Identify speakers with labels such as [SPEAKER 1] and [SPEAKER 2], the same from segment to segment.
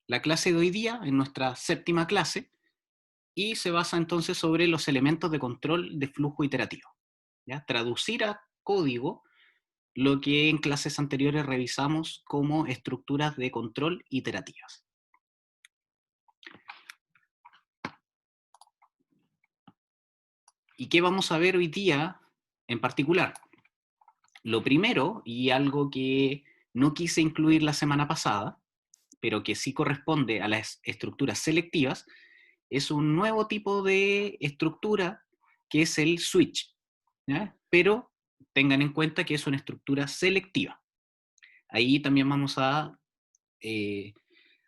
[SPEAKER 1] la clase de hoy día, en nuestra séptima clase, y se basa entonces sobre los elementos de control de flujo iterativo. ¿Ya? Traducir a código lo que en clases anteriores revisamos como estructuras de control iterativas. ¿Y qué vamos a ver hoy día en particular? Lo primero, y algo que no quise incluir la semana pasada, pero que sí corresponde a las estructuras selectivas, es un nuevo tipo de estructura que es el switch, ¿ya? Pero tengan en cuenta que es una estructura selectiva. Ahí también vamos a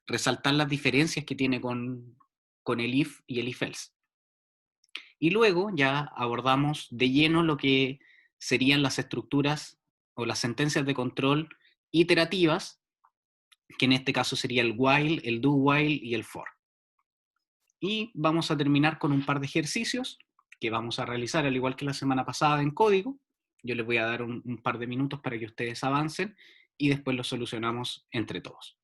[SPEAKER 1] resaltar las diferencias que tiene con el if y el if-else. Y luego ya abordamos de lleno lo que serían las estructuras o las sentencias de control iterativas, que en este caso sería el while, el do while y el for. Y vamos a terminar con un par de ejercicios que vamos a realizar al igual que la semana pasada en código. Yo les voy a dar un par de minutos para que ustedes avancen y después lo solucionamos entre todos.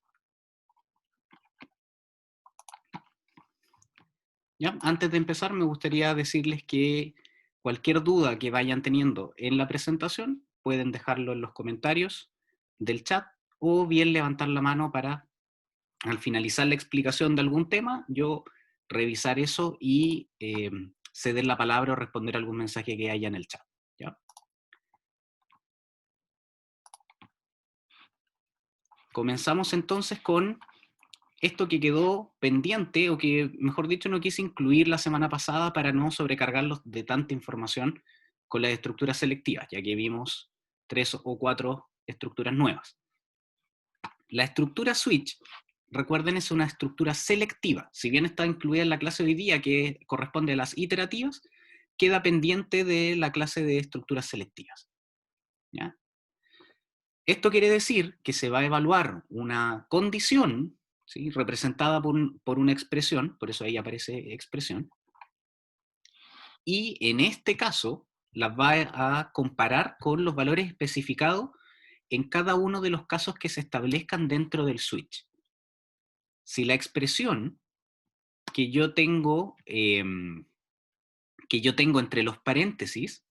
[SPEAKER 1] ¿Ya? Antes de empezar me gustaría decirles que cualquier duda que vayan teniendo en la presentación pueden dejarlo en los comentarios del chat o bien levantar la mano para, al finalizar la explicación de algún tema, yo revisar eso y ceder la palabra o responder algún mensaje que haya en el chat. ¿Ya? Comenzamos entonces con esto que quedó pendiente, o que, mejor dicho, no quise incluir la semana pasada para no sobrecargarlos de tanta información con las estructuras selectivas, ya que vimos 3 o 4 estructuras nuevas. La estructura switch, recuerden, es una estructura selectiva. Si bien está incluida en la clase de hoy día, que corresponde a las iterativas, queda pendiente de la clase de estructuras selectivas. ¿Ya? Esto quiere decir que se va a evaluar una condición, ¿sí?, representada por una expresión, por eso ahí aparece expresión, y en este caso las va a comparar con los valores especificados en cada uno de los casos que se establezcan dentro del switch. Si la expresión que yo tengo entre los paréntesis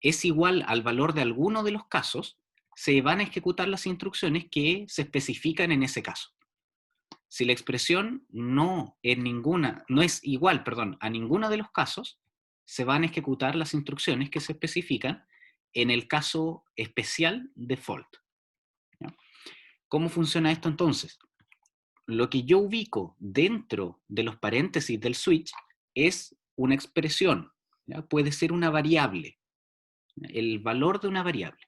[SPEAKER 1] es igual al valor de alguno de los casos, se van a ejecutar las instrucciones que se especifican en ese caso. Si la expresión no es igual, a ninguno de los casos, se van a ejecutar las instrucciones que se especifican en el caso especial default. ¿Ya? ¿Cómo funciona esto entonces? Lo que yo ubico dentro de los paréntesis del switch es una expresión, ¿ya? Puede ser una variable, el valor de una variable.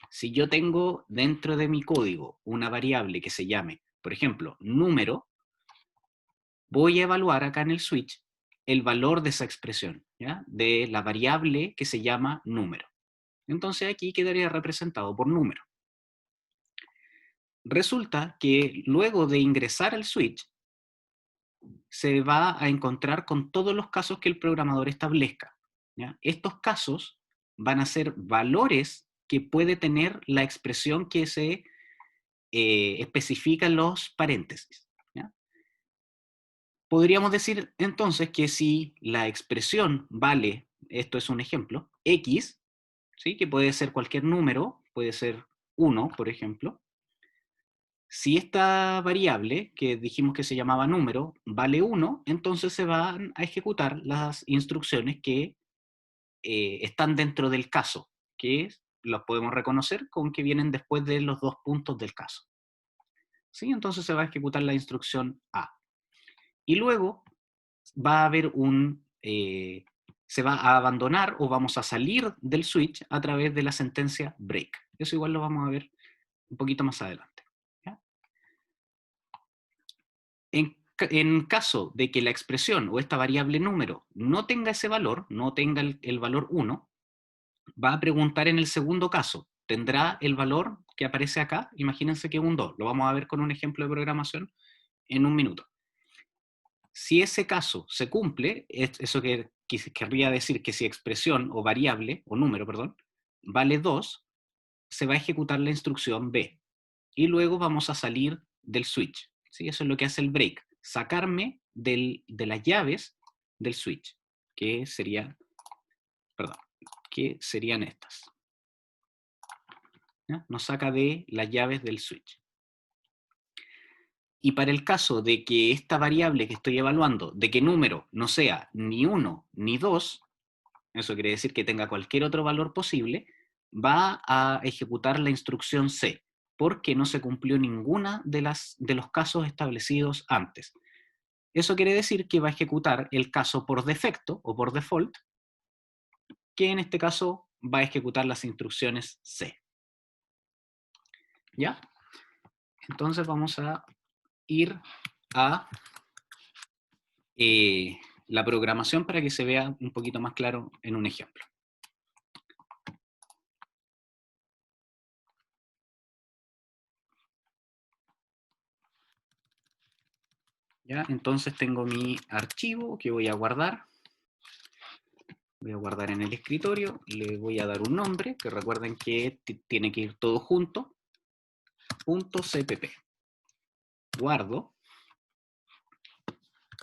[SPEAKER 1] Si yo tengo dentro de mi código una variable que se llame, por ejemplo, número, voy a evaluar acá en el switch el valor de esa expresión, ¿ya?, de la variable que se llama número. Entonces aquí quedaría representado por número. Resulta que luego de ingresar al switch, se va a encontrar con todos los casos que el programador establezca, ¿ya? Estos casos van a ser valores que puede tener la expresión que se especifica en los paréntesis. ¿Ya? Podríamos decir entonces que si la expresión vale, esto es un ejemplo, x, ¿sí?, que puede ser cualquier número, puede ser 1, por ejemplo. Si esta variable, que dijimos que se llamaba número, vale 1, entonces se van a ejecutar las instrucciones que están dentro del caso, que los podemos reconocer con que vienen después de los 2 puntos del caso. ¿Sí? Entonces se va a ejecutar la instrucción A. Y luego va a haber se va a abandonar o vamos a salir del switch a través de la sentencia break. Eso igual lo vamos a ver un poquito más adelante. ¿Ya? En caso de que la expresión o esta variable número no tenga ese valor, no tenga el valor 1, va a preguntar en el segundo caso, ¿tendrá el valor que aparece acá? Imagínense que es un 2. Lo vamos a ver con un ejemplo de programación en un minuto. Si ese caso se cumple, eso querría decir que si expresión o variable, o número, perdón, vale 2, se va a ejecutar la instrucción B. Y luego vamos a salir del switch. ¿sí? Eso es lo que hace el break, sacarme de las llaves del switch, que serían estas. ¿Ya? Nos saca de las llaves del switch. Y para el caso de que esta variable que estoy evaluando, de que número no sea ni 1 ni 2, eso quiere decir que tenga cualquier otro valor posible, va a ejecutar la instrucción C, porque no se cumplió ninguna de los casos establecidos antes. Eso quiere decir que va a ejecutar el caso por defecto o por default, que en este caso va a ejecutar las instrucciones C. ¿Ya? Entonces vamos a ir a la programación para que se vea un poquito más claro en un ejemplo. ¿Ya? Entonces tengo mi archivo que voy a guardar. Voy a guardar en el escritorio, le voy a dar un nombre, que recuerden que tiene que ir todo junto, .cpp. Guardo.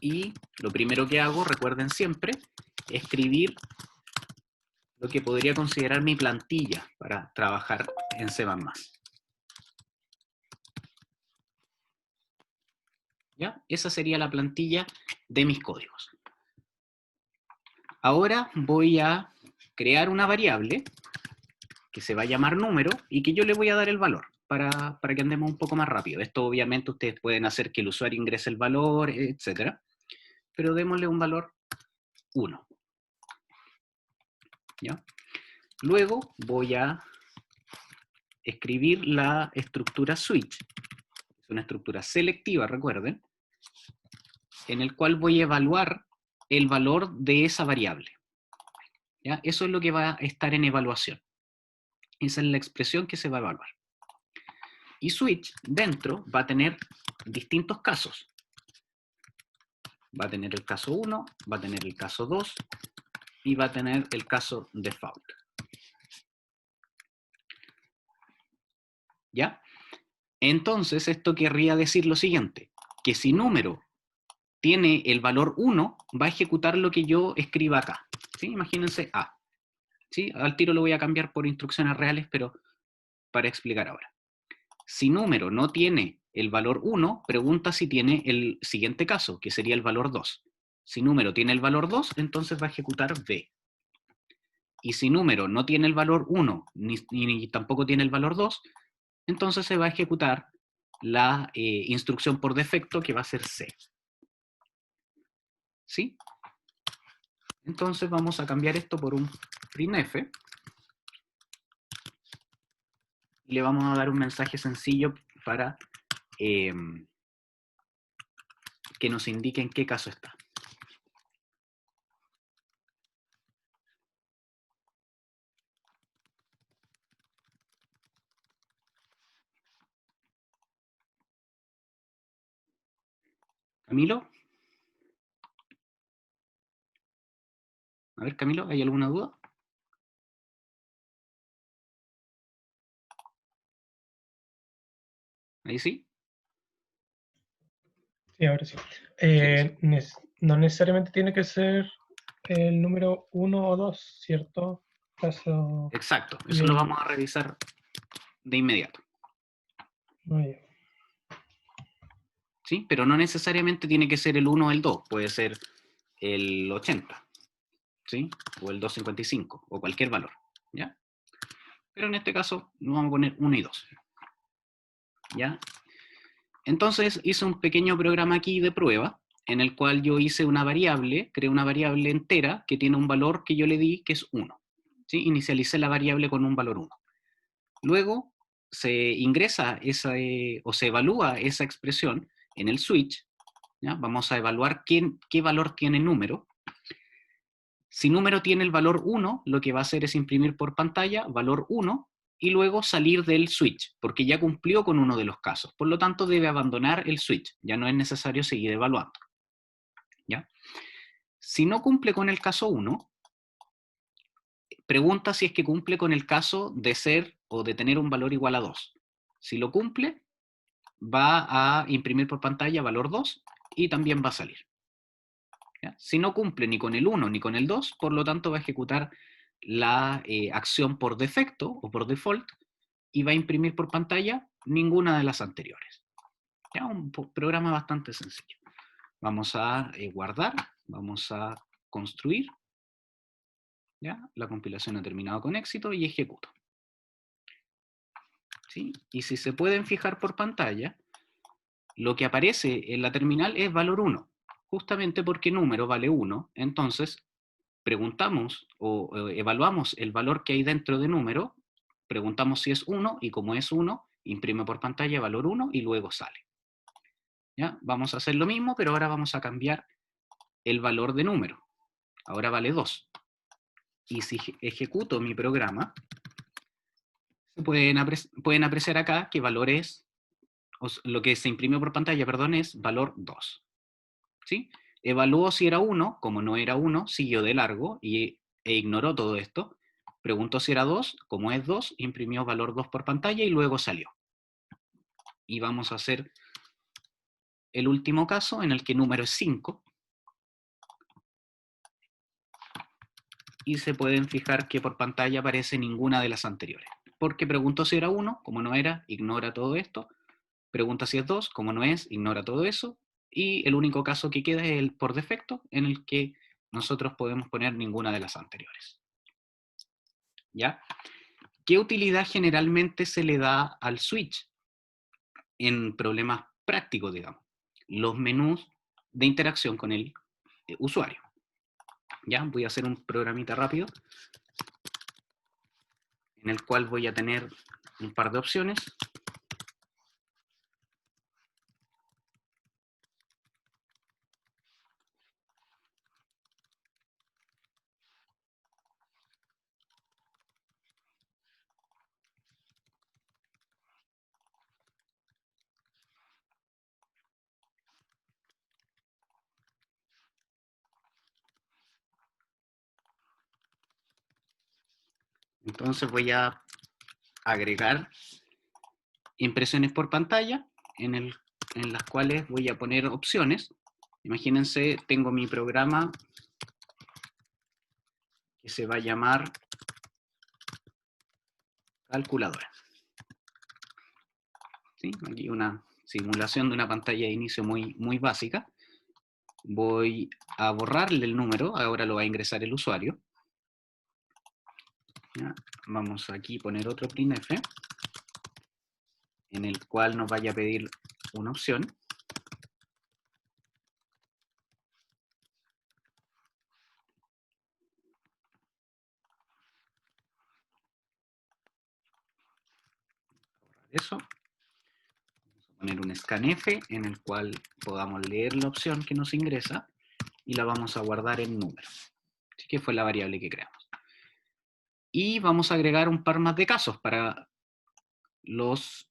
[SPEAKER 1] Y lo primero que hago, recuerden siempre, escribir lo que podría considerar mi plantilla para trabajar en C++. ¿Ya? Esa sería la plantilla de mis códigos. Ahora voy a crear una variable que se va a llamar número y que yo le voy a dar el valor para que andemos un poco más rápido. Esto obviamente ustedes pueden hacer que el usuario ingrese el valor, etc. Pero démosle un valor 1. ¿Ya? Luego voy a escribir la estructura switch. Es una estructura selectiva, recuerden, en el cual voy a evaluar el valor de esa variable. ¿Ya? Eso es lo que va a estar en evaluación. Esa es la expresión que se va a evaluar. Y switch dentro va a tener distintos casos. Va a tener el caso 1, va a tener el caso 2 y va a tener el caso default. ¿Ya? Entonces esto querría decir lo siguiente, que si número tiene el valor 1, va a ejecutar lo que yo escriba acá. ¿Sí? Imagínense A. ¿Sí? Al tiro lo voy a cambiar por instrucciones reales, pero para explicar ahora. Si número no tiene el valor 1, pregunta si tiene el siguiente caso, que sería el valor 2. Si número tiene el valor 2, entonces va a ejecutar B. Y si número no tiene el valor 1, ni tampoco tiene el valor 2, entonces se va a ejecutar la instrucción por defecto, que va a ser C. ¿Sí? Entonces vamos a cambiar esto por un printf. Y le vamos a dar un mensaje sencillo para que nos indique en qué caso está. Camilo. A ver, Camilo, ¿hay alguna duda? ¿Ahí sí?
[SPEAKER 2] Sí, ahora sí.
[SPEAKER 1] Sí.
[SPEAKER 2] No necesariamente tiene que ser el número 1 o 2, ¿cierto? Caso
[SPEAKER 1] Exacto, eso lo
[SPEAKER 2] bien.
[SPEAKER 1] vamos a revisar de inmediato. ¿Sí? Pero no necesariamente tiene que ser el 1 o el 2, puede ser el 80, ¿sí? O el 255, o cualquier valor, ¿ya? Pero en este caso nos vamos a poner 1 y 2, ¿ya? Entonces hice un pequeño programa aquí de prueba, en el cual yo hice una variable, creé una variable entera que tiene un valor que yo le di, que es 1. ¿Sí? Inicialicé la variable con un valor 1. Luego se ingresa o se evalúa esa expresión en el switch. ¿Ya? Vamos a evaluar qué valor tiene número. Si número tiene el valor 1, lo que va a hacer es imprimir por pantalla valor 1 y luego salir del switch, porque ya cumplió con uno de los casos. Por lo tanto, debe abandonar el switch. Ya no es necesario seguir evaluando. ¿Ya? Si no cumple con el caso 1, pregunta si es que cumple con el caso de ser o de tener un valor igual a 2. Si lo cumple, va a imprimir por pantalla valor 2 y también va a salir. ¿Ya? Si no cumple ni con el 1 ni con el 2, por lo tanto va a ejecutar la acción por defecto o por default y va a imprimir por pantalla ninguna de las anteriores. ¿Ya? Un programa bastante sencillo. Vamos a guardar, vamos a construir. ¿Ya? La compilación ha terminado con éxito y ejecuto. ¿Sí? Y si se pueden fijar por pantalla, lo que aparece en la terminal es valor 1, justamente porque número vale 1, entonces preguntamos o evaluamos el valor que hay dentro de número, preguntamos si es 1 y como es 1, imprime por pantalla valor 1 y luego sale. ¿Ya? Vamos a hacer lo mismo, pero ahora vamos a cambiar el valor de número. Ahora vale 2. Y si ejecuto mi programa, pueden apreciar acá que valor es, lo que se imprimió por pantalla, perdón, es valor 2. ¿Sí? Evaluó si era 1, como no era 1, siguió de largo e ignoró todo esto. Preguntó si era 2, como es 2, imprimió valor 2 por pantalla y luego salió. Y vamos a hacer el último caso en el que número es 5. Y se pueden fijar que por pantalla aparece ninguna de las anteriores. Porque preguntó si era 1, como no era, ignora todo esto. Pregunta si es 2, como no es, ignora todo eso. Y el único caso que queda es el por defecto, en el que nosotros podemos poner ninguna de las anteriores. ¿Ya? ¿Qué utilidad generalmente se le da al switch en problemas prácticos, digamos? Los menús de interacción con el usuario. ¿Ya? Voy a hacer un programita rápido en el cual voy a tener un par de opciones. Entonces voy a agregar impresiones por pantalla en las cuales voy a poner opciones. Imagínense, tengo mi programa que se va a llamar calculadora. ¿Sí? Aquí una simulación de una pantalla de inicio muy básica. Voy a borrarle el número, ahora lo va a ingresar el usuario. ¿Ya? Vamos aquí a poner otro printf en el cual nos vaya a pedir una opción. Eso. Vamos a poner un scanf en el cual podamos leer la opción que nos ingresa y la vamos a guardar en número. Así que fue la variable que creamos. Y vamos a agregar un par más de casos para los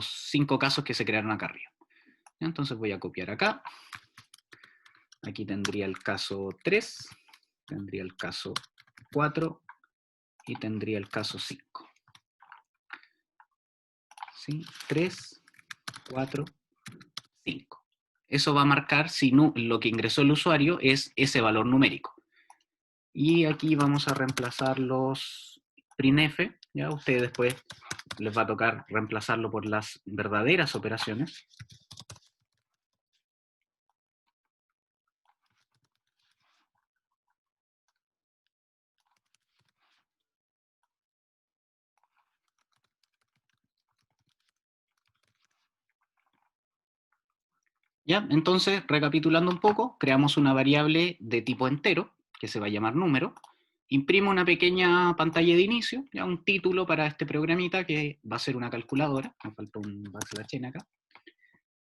[SPEAKER 1] 5 casos que se crearon acá arriba. Entonces voy a copiar acá. Aquí tendría el caso 3, tendría el caso 4 y tendría el caso 5. ¿Sí? 3, 4, 5. Eso va a marcar si lo que ingresó el usuario es ese valor numérico. Y aquí vamos a reemplazar los printf. Ya ustedes después les va a tocar reemplazarlo por las verdaderas operaciones. ¿Ya? Entonces, recapitulando un poco, creamos una variable de tipo entero, que se va a llamar número, imprimo una pequeña pantalla de inicio, ya un título para este programita que va a ser una calculadora, me faltó un backslash n acá.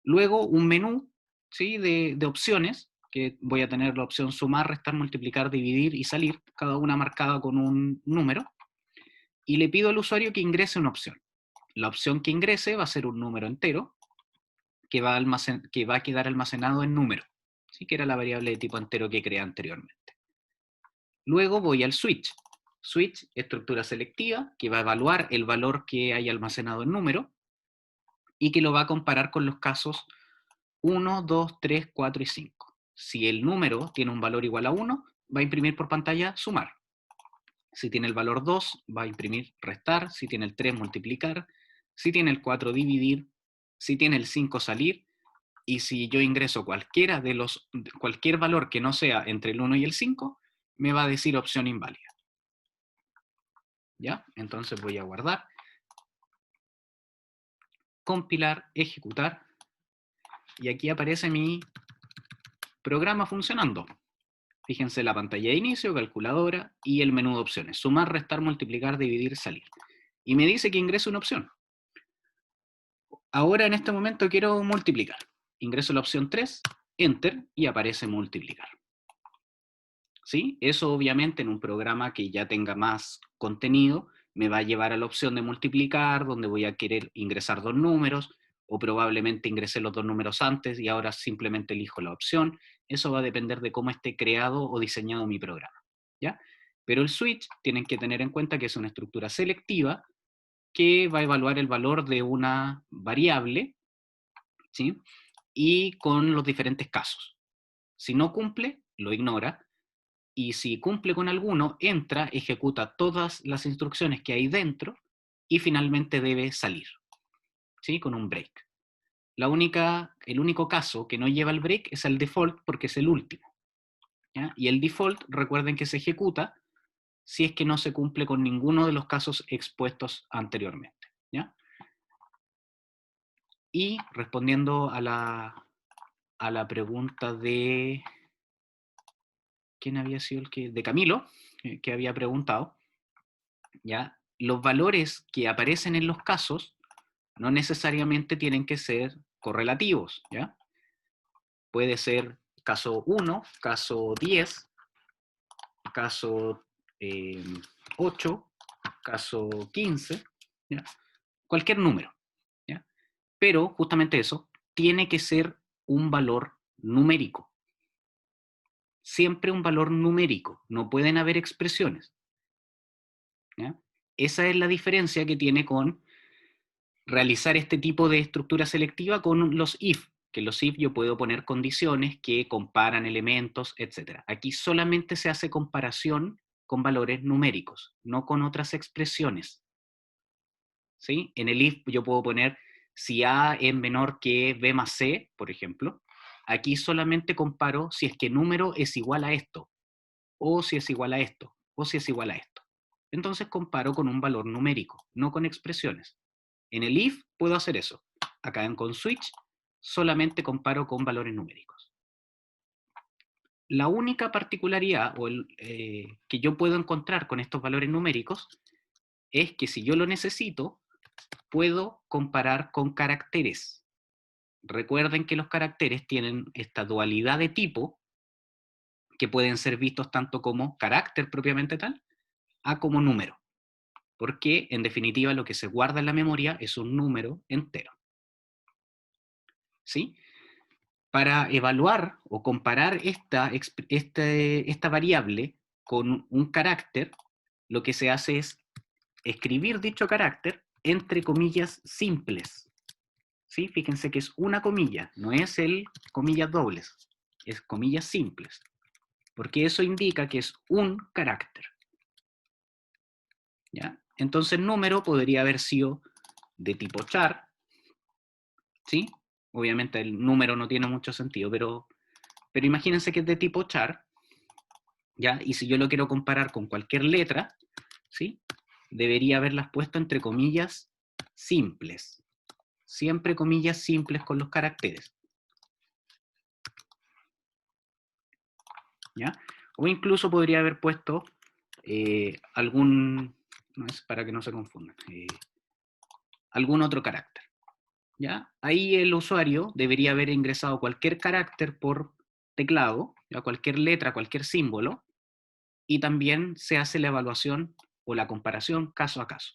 [SPEAKER 1] Luego un menú, ¿sí? de opciones, que voy a tener la opción sumar, restar, multiplicar, dividir y salir, cada una marcada con un número, y le pido al usuario que ingrese una opción. La opción que ingrese va a ser un número entero, que va a quedar almacenado en número, ¿sí? Que era la variable de tipo entero que creé anteriormente. Luego voy al switch. switch, estructura selectiva, que va a evaluar el valor que hay almacenado en número y que lo va a comparar con los casos 1, 2, 3, 4 y 5. Si el número tiene un valor igual a 1, va a imprimir por pantalla sumar. Si tiene el valor 2, va a imprimir restar. Si tiene el 3, multiplicar. Si tiene el 4, dividir. Si tiene el 5, salir. Y si yo ingreso cualquier valor que no sea entre el 1 y el 5, me va a decir opción inválida. ¿Ya? Entonces voy a guardar, compilar, ejecutar, y aquí aparece mi programa funcionando. Fíjense la pantalla de inicio, calculadora y el menú de opciones. Sumar, restar, multiplicar, dividir, salir. Y me dice que ingrese una opción. Ahora en este momento quiero multiplicar. Ingreso la opción 3, Enter, y aparece multiplicar. ¿Sí? Eso obviamente en un programa que ya tenga más contenido me va a llevar a la opción de multiplicar, donde voy a querer ingresar dos números, o probablemente ingresé los dos números antes y ahora simplemente elijo la opción. Eso va a depender de cómo esté creado o diseñado mi programa, ¿ya? Pero el switch tienen que tener en cuenta que es una estructura selectiva que va a evaluar el valor de una variable, ¿sí? Y con los diferentes casos. Si no cumple, lo ignora, y si cumple con alguno, entra, ejecuta todas las instrucciones que hay dentro y finalmente debe salir, ¿sí? Con un break. El único caso que no lleva el break es el default porque es el último, ¿ya? Y el default, recuerden que se ejecuta si es que no se cumple con ninguno de los casos expuestos anteriormente, ¿ya? Y respondiendo a la pregunta de... ¿Quién había sido el que...? De Camilo, que había preguntado, ¿ya? Los valores que aparecen en los casos no necesariamente tienen que ser correlativos, ¿ya? Puede ser caso 1, caso 10, caso 8, caso 15, ¿ya? Cualquier número, ¿ya? Pero justamente eso tiene que ser un valor numérico. Siempre un valor numérico, no pueden haber expresiones, ¿ya? Esa es la diferencia que tiene con realizar este tipo de estructura selectiva con los if, que los if yo puedo poner condiciones que comparan elementos, etc. Aquí solamente se hace comparación con valores numéricos, no con otras expresiones, ¿sí? En el if yo puedo poner si A es menor que B más C, por ejemplo. Aquí solamente comparo si es que número es igual a esto, o si es igual a esto, o si es igual a esto. Entonces comparo con un valor numérico, no con expresiones. En el if puedo hacer eso. Acá en con switch solamente comparo con valores numéricos. La única particularidad que yo puedo encontrar con estos valores numéricos es que si yo lo necesito, puedo comparar con caracteres. Recuerden que los caracteres tienen esta dualidad de tipo que pueden ser vistos tanto como carácter propiamente tal, a como número. Porque en definitiva lo que se guarda en la memoria es un número entero. ¿Sí? Para evaluar o comparar esta variable con un carácter, lo que se hace es escribir dicho carácter entre comillas simples. ¿Sí? Fíjense que es una comilla, no es el comillas dobles, es comillas simples, porque eso indica que es un carácter. ¿Ya? Entonces el número podría haber sido de tipo char, ¿sí? Obviamente el número no tiene mucho sentido, pero imagínense que es de tipo char, ¿ya? Y si yo lo quiero comparar con cualquier letra, ¿sí? Debería haberlas puesto entre comillas simples. Siempre comillas simples con los caracteres, ¿ya? O incluso podría haber puesto no es para que no se confundan, algún otro carácter, ¿ya? Ahí el usuario debería haber ingresado cualquier carácter por teclado, ¿ya? Cualquier letra, cualquier símbolo, y también se hace la evaluación o la comparación caso a caso,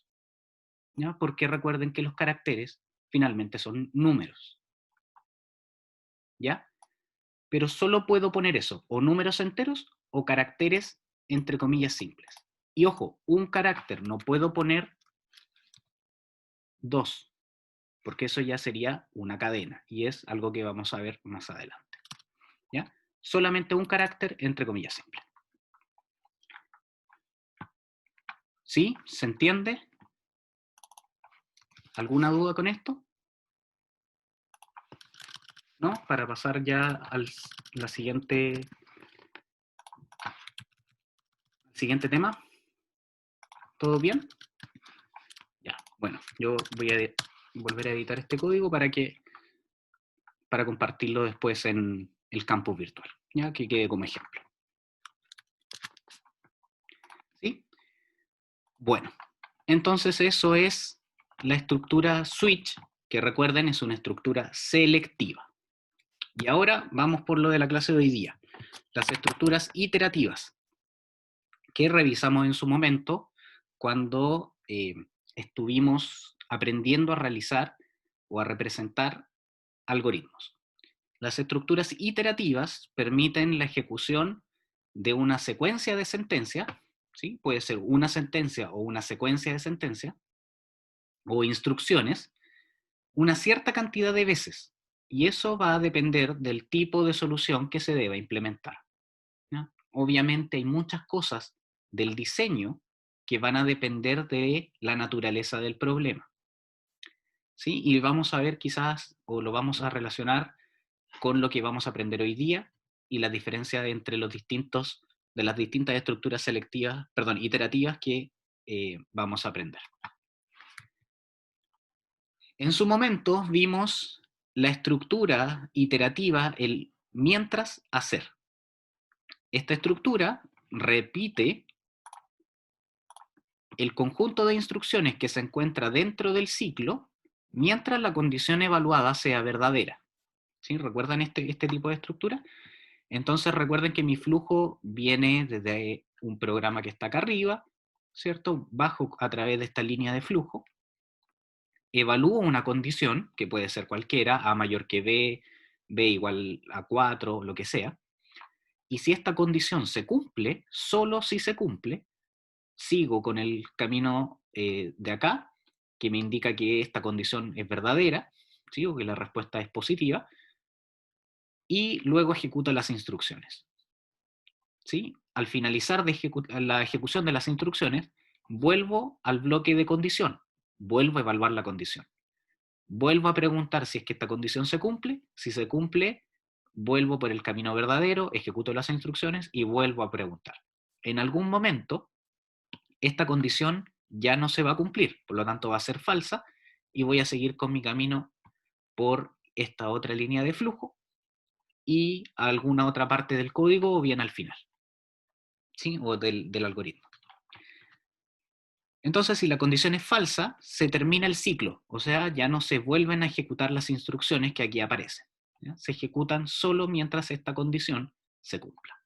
[SPEAKER 1] ¿ya? Porque recuerden que los caracteres finalmente son números, ¿ya? Pero solo puedo poner eso, o números enteros o caracteres entre comillas simples. Y ojo, un carácter, no puedo poner 2, porque eso ya sería una cadena, y es algo que vamos a ver más adelante. ¿Ya? Solamente un carácter entre comillas simple. ¿Sí? ¿Se entiende? ¿Alguna duda con esto? ¿No? Para pasar ya al siguiente tema. ¿Todo bien? Ya, bueno, yo voy a volver a editar este código para compartirlo después en el campus virtual, ya que quede como ejemplo. ¿Sí? Bueno, entonces eso es la estructura switch, que recuerden es una estructura selectiva. Y ahora vamos por lo de la clase de hoy día, las estructuras iterativas, que revisamos en su momento cuando estuvimos aprendiendo a realizar o a representar algoritmos. Las estructuras iterativas permiten la ejecución de una secuencia de sentencias, ¿sí? Puede ser una sentencia o una secuencia de sentencias, o instrucciones, una cierta cantidad de veces. Y eso va a depender del tipo de solución que se deba implementar, ¿ya? Obviamente hay muchas cosas del diseño que van a depender de la naturaleza del problema, ¿sí? Y vamos a ver quizás, o lo vamos a relacionar con lo que vamos a aprender hoy día y la diferencia entre las distintas estructuras iterativas que vamos a aprender. En su momento vimos la estructura iterativa, el mientras hacer. Esta estructura repite el conjunto de instrucciones que se encuentra dentro del ciclo mientras la condición evaluada sea verdadera. ¿Sí? ¿Recuerdan este tipo de estructura? Entonces recuerden que mi flujo viene desde un programa que está acá arriba, ¿cierto? Bajo a través de esta línea de flujo, evalúo una condición, que puede ser cualquiera, A mayor que B, B igual a 4, lo que sea, y si esta condición se cumple, solo si se cumple, sigo con el camino de acá, que me indica que esta condición es verdadera, ¿sí? O que la respuesta es positiva, y luego ejecuto las instrucciones. ¿Sí? Al finalizar la ejecución de las instrucciones, vuelvo al bloque de condición, vuelvo a evaluar la condición. Vuelvo a preguntar si es que esta condición se cumple, si se cumple, vuelvo por el camino verdadero, ejecuto las instrucciones y vuelvo a preguntar. En algún momento, esta condición ya no se va a cumplir, por lo tanto va a ser falsa y voy a seguir con mi camino por esta otra línea de flujo y a alguna otra parte del código o bien al final, ¿sí? O del algoritmo. Entonces, si la condición es falsa, se termina el ciclo, o sea, ya no se vuelven a ejecutar las instrucciones que aquí aparecen, ¿ya? Se ejecutan solo mientras esta condición se cumpla.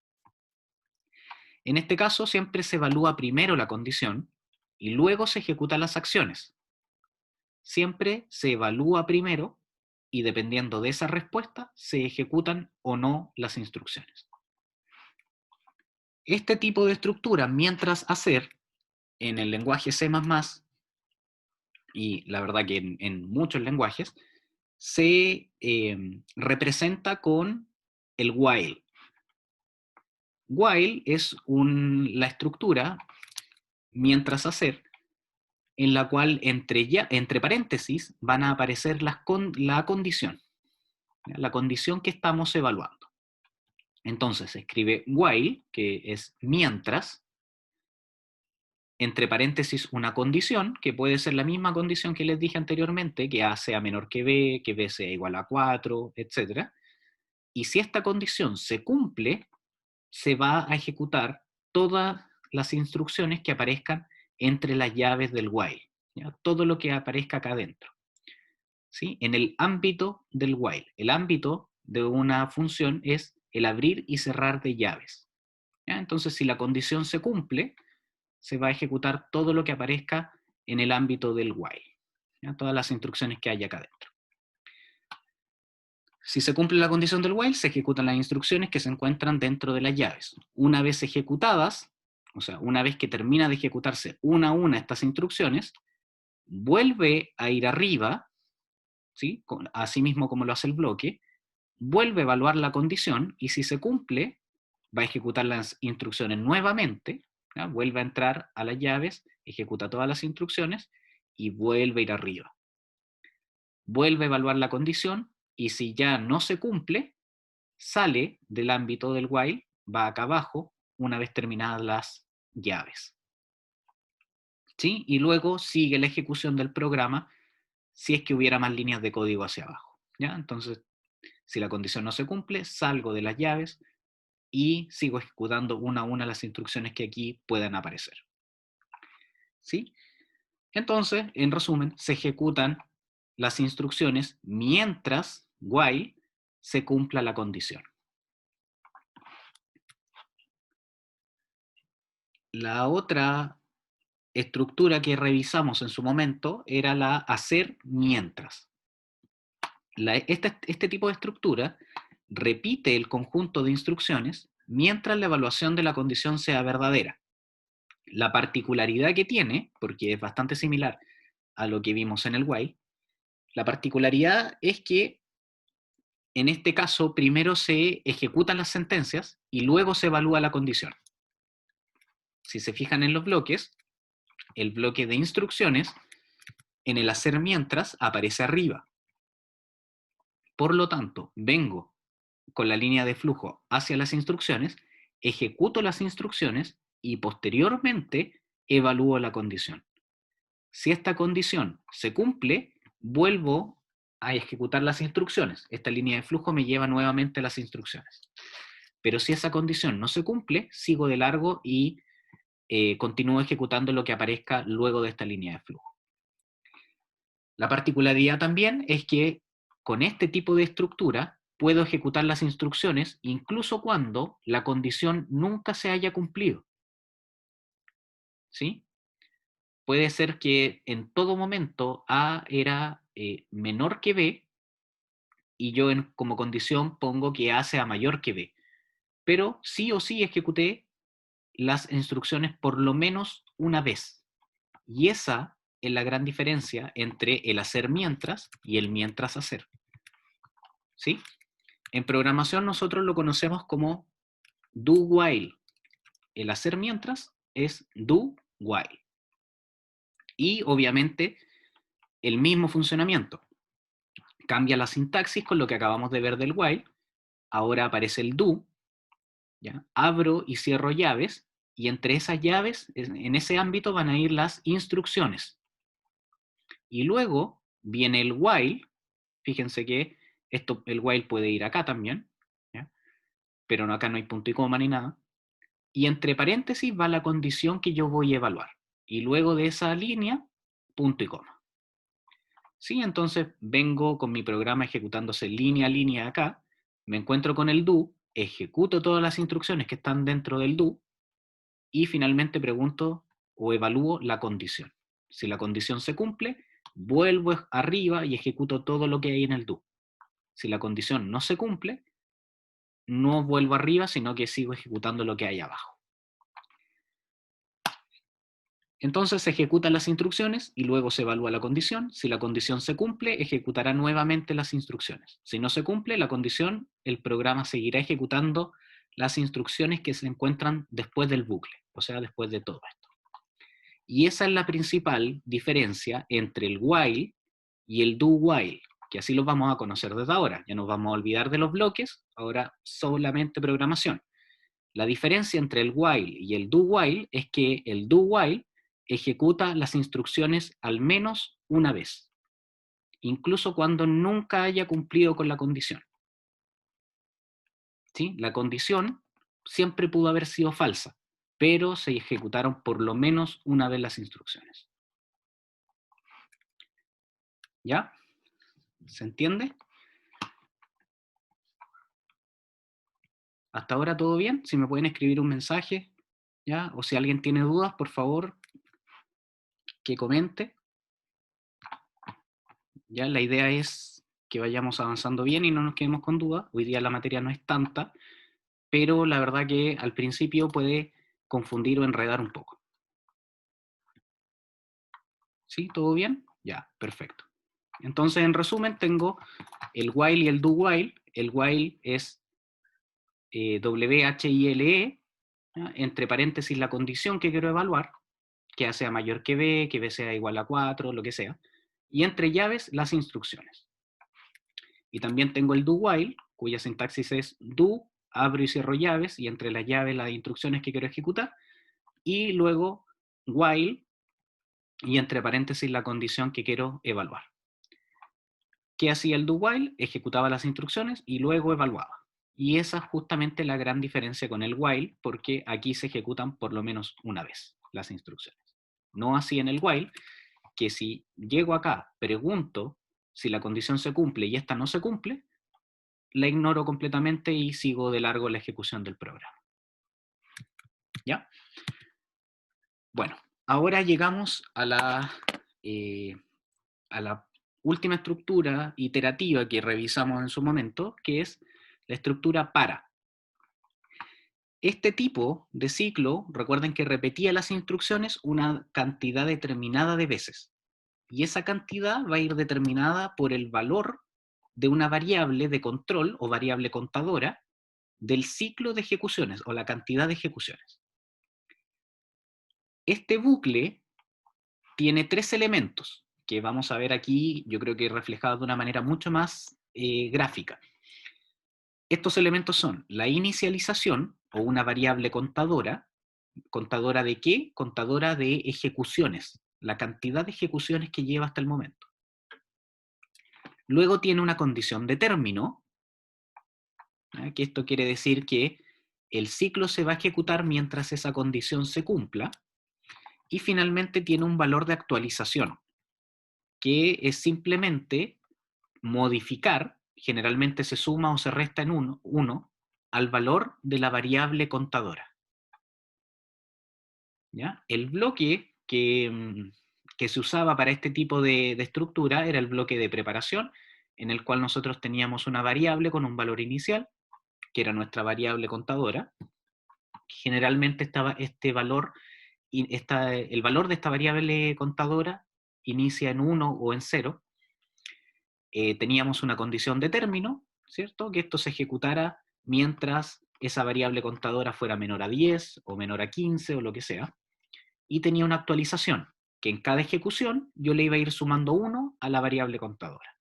[SPEAKER 1] En este caso, siempre se evalúa primero la condición y luego se ejecutan las acciones. Siempre se evalúa primero y dependiendo de esa respuesta, se ejecutan o no las instrucciones. Este tipo de estructura, mientras hacer, en el lenguaje C++, y la verdad que en muchos lenguajes, se representa con el while. While es la estructura, mientras hacer, en la cual entre paréntesis van a aparecer la condición que estamos evaluando. Entonces se escribe while, que es mientras, entre paréntesis una condición, que puede ser la misma condición que les dije anteriormente, que A sea menor que B sea igual a 4, etc. Y si esta condición se cumple, se va a ejecutar todas las instrucciones que aparezcan entre las llaves del while, ¿ya? Todo lo que aparezca acá adentro, ¿sí? En el ámbito del while. El ámbito de una función es el abrir y cerrar de llaves, ¿ya? Entonces, si la condición se cumple, se va a ejecutar todo lo que aparezca en el ámbito del while, ¿ya? Todas las instrucciones que hay acá adentro. Si se cumple la condición del while, se ejecutan las instrucciones que se encuentran dentro de las llaves. Una vez ejecutadas, o sea, una vez que termina de ejecutarse una a una estas instrucciones, vuelve a ir arriba, ¿sí? Así mismo como lo hace el bloque, vuelve a evaluar la condición y si se cumple, va a ejecutar las instrucciones nuevamente, ¿ya? Vuelve a entrar a las llaves, ejecuta todas las instrucciones y vuelve a ir arriba. Vuelve a evaluar la condición y si ya no se cumple, sale del ámbito del while, va acá abajo una vez terminadas las llaves. ¿Sí? Y luego sigue la ejecución del programa si es que hubiera más líneas de código hacia abajo. ¿Ya? Entonces, si la condición no se cumple, salgo de las llaves y sigo ejecutando una a una las instrucciones que aquí puedan aparecer. ¿Sí? Entonces, en resumen, se ejecutan las instrucciones mientras, while, se cumpla la condición. La otra estructura que revisamos en su momento era la hacer mientras. Este tipo de estructura repite el conjunto de instrucciones mientras la evaluación de la condición sea verdadera. La particularidad que tiene, porque es bastante similar a lo que vimos en el while, la particularidad es que en este caso primero se ejecutan las sentencias y luego se evalúa la condición. Si se fijan en los bloques, el bloque de instrucciones en el hacer mientras aparece arriba. Por lo tanto, vengo con la línea de flujo hacia las instrucciones, ejecuto las instrucciones y posteriormente evalúo la condición. Si esta condición se cumple, vuelvo a ejecutar las instrucciones. Esta línea de flujo me lleva nuevamente a las instrucciones. Pero si esa condición no se cumple, sigo de largo y continúo ejecutando lo que aparezca luego de esta línea de flujo. La particularidad también es que con este tipo de estructura puedo ejecutar las instrucciones incluso cuando la condición nunca se haya cumplido. ¿Sí? Puede ser que en todo momento A era menor que B y yo como condición pongo que A sea mayor que B. Pero sí o sí ejecuté las instrucciones por lo menos una vez. Y esa es la gran diferencia entre el hacer mientras y el mientras hacer. ¿Sí? En programación nosotros lo conocemos como do while. El hacer mientras es do while. Y obviamente el mismo funcionamiento. Cambia la sintaxis con lo que acabamos de ver del while. Ahora aparece el do. ¿Ya? Abro y cierro llaves y entre esas llaves, en ese ámbito van a ir las instrucciones. Y luego viene el while. Fíjense que el while puede ir acá también, ¿ya? Pero no, acá no hay punto y coma ni nada. Y entre paréntesis va la condición que yo voy a evaluar. Y luego de esa línea, punto y coma. ¿Sí? Entonces vengo con mi programa ejecutándose línea a línea acá, me encuentro con el do, ejecuto todas las instrucciones que están dentro del do, y finalmente pregunto o evalúo la condición. Si la condición se cumple, vuelvo arriba y ejecuto todo lo que hay en el do. Si la condición no se cumple, no vuelvo arriba, sino que sigo ejecutando lo que hay abajo. Entonces se ejecutan las instrucciones y luego se evalúa la condición. Si la condición se cumple, ejecutará nuevamente las instrucciones. Si no se cumple la condición, el programa seguirá ejecutando las instrucciones que se encuentran después del bucle, o sea, después de todo esto. Y esa es la principal diferencia entre el while y el do while, que así los vamos a conocer desde ahora. Ya nos vamos a olvidar de los bloques, ahora solamente programación. La diferencia entre el while y el do while es que el do while ejecuta las instrucciones al menos una vez, incluso cuando nunca haya cumplido con la condición. ¿Sí? La condición siempre pudo haber sido falsa, pero se ejecutaron por lo menos una vez las instrucciones. ¿Ya? ¿Se entiende? ¿Hasta ahora todo bien? Si me pueden escribir un mensaje, ¿ya? O si alguien tiene dudas, por favor, que comente. Ya, la idea es que vayamos avanzando bien y no nos quedemos con dudas. Hoy día la materia no es tanta, pero la verdad que al principio puede confundir o enredar un poco. ¿Sí? ¿Todo bien? Ya, perfecto. Entonces, en resumen, tengo el while y el do while. El while es WHILE, ¿ya? Entre paréntesis la condición que quiero evaluar, que A sea mayor que B, que B sea igual a 4, lo que sea. Y entre llaves, las instrucciones. Y también tengo el do while, cuya sintaxis es do, abro y cierro llaves, y entre las llaves las instrucciones que quiero ejecutar. Y luego while, y entre paréntesis la condición que quiero evaluar. ¿Qué hacía el do while? Ejecutaba las instrucciones y luego evaluaba. Y esa es justamente la gran diferencia con el while, porque aquí se ejecutan por lo menos una vez las instrucciones. No así en el while, que si llego acá, pregunto si la condición se cumple y esta no se cumple, la ignoro completamente y sigo de largo la ejecución del programa. ¿Ya? Bueno, ahora llegamos a la última estructura iterativa que revisamos en su momento, que es la estructura para. Este tipo de ciclo, recuerden que repetía las instrucciones una cantidad determinada de veces. Y esa cantidad va a ir determinada por el valor de una variable de control o variable contadora del ciclo de ejecuciones o la cantidad de ejecuciones. Este bucle tiene tres elementos que vamos a ver aquí, yo creo que reflejados de una manera mucho más gráfica. Estos elementos son la inicialización o una variable contadora. ¿Contadora de qué? Contadora de ejecuciones, la cantidad de ejecuciones que lleva hasta el momento. Luego tiene una condición de término, que esto quiere decir que el ciclo se va a ejecutar mientras esa condición se cumpla. Y finalmente tiene un valor de actualización, que es simplemente modificar, generalmente se suma o se resta en 1, al valor de la variable contadora. ¿Ya? El bloque que se usaba para este tipo de estructura era el bloque de preparación, en el cual nosotros teníamos una variable con un valor inicial, que era nuestra variable contadora. Generalmente estaba este valor, el valor de esta variable contadora inicia en 1 o en 0. Teníamos una condición de término, ¿cierto? Que esto se ejecutara mientras esa variable contadora fuera menor a 10 o menor a 15 o lo que sea. Y tenía una actualización, que en cada ejecución yo le iba a ir sumando 1 a la variable contadora,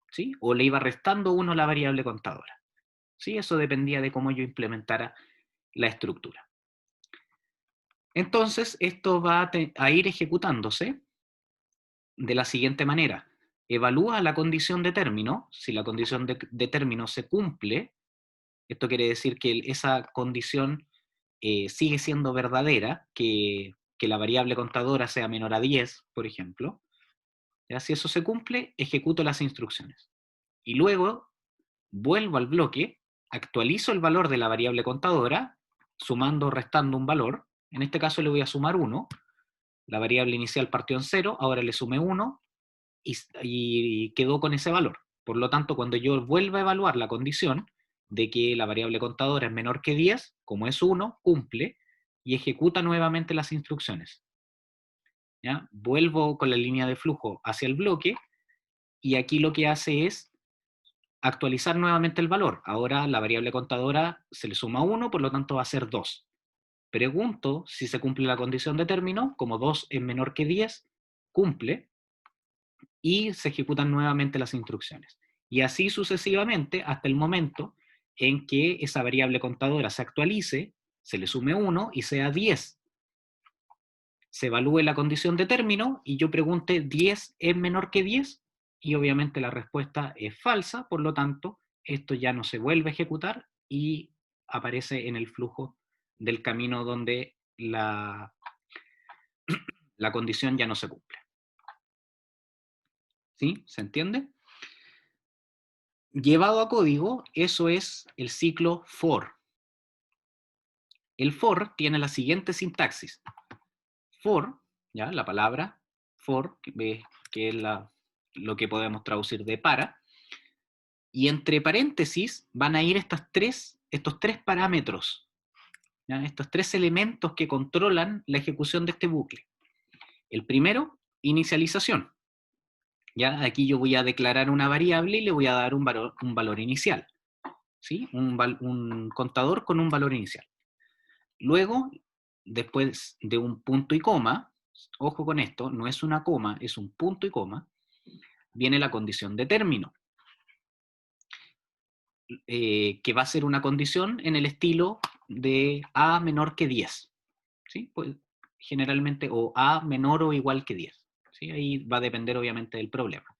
[SPEAKER 1] ¿sí? O le iba restando 1 a la variable contadora, ¿sí? Eso dependía de cómo yo implementara la estructura. Entonces, esto va a ir ejecutándose de la siguiente manera. Evalúa la condición de término. Si la condición de término se cumple, esto quiere decir que esa condición sigue siendo verdadera, que la variable contadora sea menor a 10, por ejemplo. ¿Ya? Si eso se cumple, ejecuto las instrucciones. Y luego vuelvo al bloque, actualizo el valor de la variable contadora, sumando o restando un valor. En este caso le voy a sumar 1. La variable inicial partió en 0, ahora le sumé 1 y quedó con ese valor. Por lo tanto, cuando yo vuelva a evaluar la condición de que la variable contadora es menor que 10, como es 1, cumple y ejecuta nuevamente las instrucciones. ¿Ya? Vuelvo con la línea de flujo hacia el bloque y aquí lo que hace es actualizar nuevamente el valor. Ahora la variable contadora se le suma 1, por lo tanto va a ser 2. Pregunto si se cumple la condición de término, como 2 es menor que 10, cumple, y se ejecutan nuevamente las instrucciones. Y así sucesivamente hasta el momento en que esa variable contadora se actualice, se le sume 1 y sea 10. Se evalúe la condición de término y yo pregunte 10 es menor que 10 y obviamente la respuesta es falsa, por lo tanto esto ya no se vuelve a ejecutar y aparece en el flujo del camino donde la condición ya no se cumple. ¿Sí? ¿Se entiende? Llevado a código, eso es el ciclo for. El for tiene la siguiente sintaxis. For, ¿ya? La palabra for, que es lo que podemos traducir de para, y entre paréntesis van a ir estos tres parámetros, ¿ya? Estos tres elementos que controlan la ejecución de este bucle. El primero, inicialización. ¿Ya? Aquí yo voy a declarar una variable y le voy a dar un valor inicial. ¿Sí? Un contador con un valor inicial. Luego, después de un punto y coma, ojo con esto, no es una coma, es un punto y coma, viene la condición de término, que va a ser una condición en el estilo de a menor que 10. ¿Sí? Pues, generalmente, o a menor o igual que 10. ¿Sí? Ahí va a depender obviamente del problema.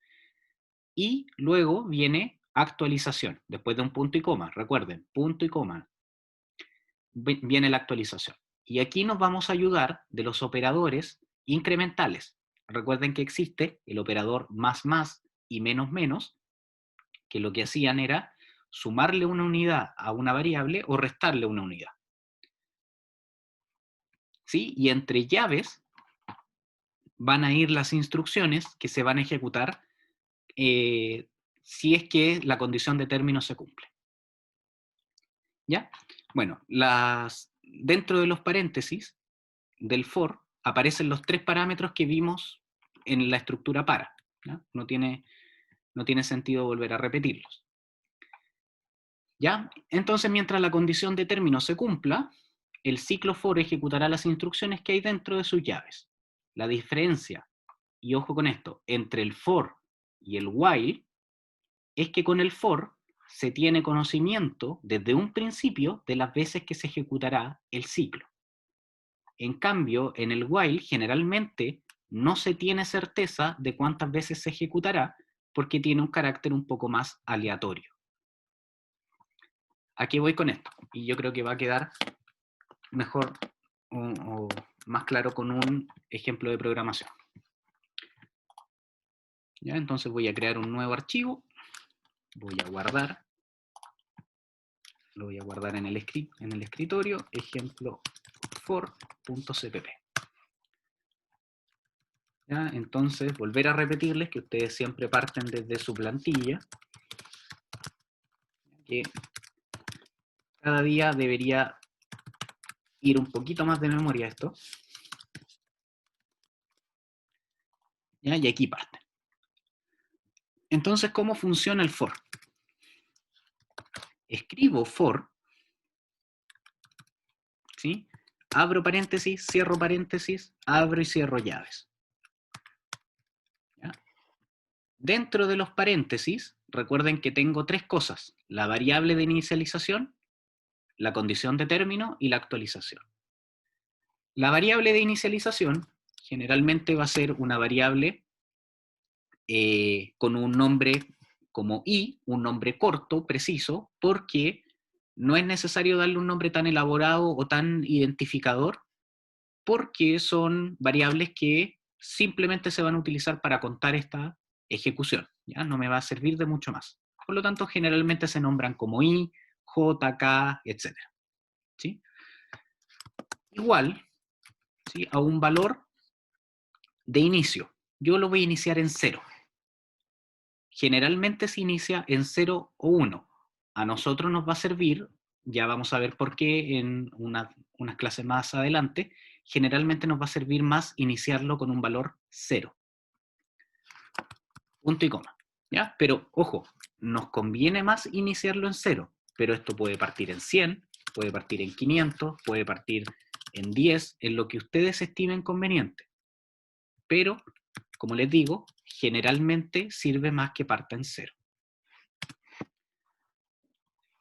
[SPEAKER 1] Y luego viene actualización, después de un punto y coma, recuerden, punto y coma, viene la actualización. Y aquí nos vamos a ayudar de los operadores incrementales. Recuerden que existe el operador más y menos, que lo que hacían era sumarle una unidad a una variable o restarle una unidad. ¿Sí? Y entre llaves van a ir las instrucciones que se van a ejecutar si es que la condición de término se cumple. ¿Ya? Bueno, dentro de los paréntesis del for aparecen los tres parámetros que vimos en la estructura para. ¿Ya? No tiene sentido volver a repetirlos. ¿Ya? Entonces, mientras la condición de término se cumpla, el ciclo for ejecutará las instrucciones que hay dentro de sus llaves. La diferencia, y ojo con esto, entre el for y el while, es que con el for se tiene conocimiento desde un principio de las veces que se ejecutará el ciclo. En cambio, en el while generalmente no se tiene certeza de cuántas veces se ejecutará porque tiene un carácter un poco más aleatorio. ¿A qué voy con esto? Y yo creo que va a quedar mejor o más claro con un ejemplo de programación. ¿Ya? Entonces voy a crear un nuevo archivo, voy a guardar, lo voy a guardar en el escritorio, ejemplo for.cpp. ¿Ya? Entonces, volver a repetirles que ustedes siempre parten desde su plantilla, que cada día debería ir un poquito más de memoria esto. ¿Ya? Y aquí parten. Entonces, ¿cómo funciona el for? Escribo for, ¿sí? Abro paréntesis, cierro paréntesis, abro y cierro llaves. ¿Ya? Dentro de los paréntesis, recuerden que tengo tres cosas: la variable de inicialización, la condición de término y la actualización. La variable de inicialización generalmente va a ser una variable con un nombre como i, un nombre corto, preciso, porque no es necesario darle un nombre tan elaborado o tan identificador, porque son variables que simplemente se van a utilizar para contar esta ejecución. ¿Ya? No me va a servir de mucho más. Por lo tanto, generalmente se nombran como i, j, k, etc. ¿Sí? Igual, ¿sí?, a un valor de inicio. Yo lo voy a iniciar en 0. Generalmente se inicia en 0 o 1. A nosotros nos va a servir, ya vamos a ver por qué en unas clases más adelante, generalmente nos va a servir más iniciarlo con un valor 0. Punto y coma. ¿Ya? Pero, ojo, nos conviene más iniciarlo en 0, pero esto puede partir en 100, puede partir en 500, puede partir en 10, en lo que ustedes estimen conveniente. Pero, como les digo, generalmente sirve más que parta en 0.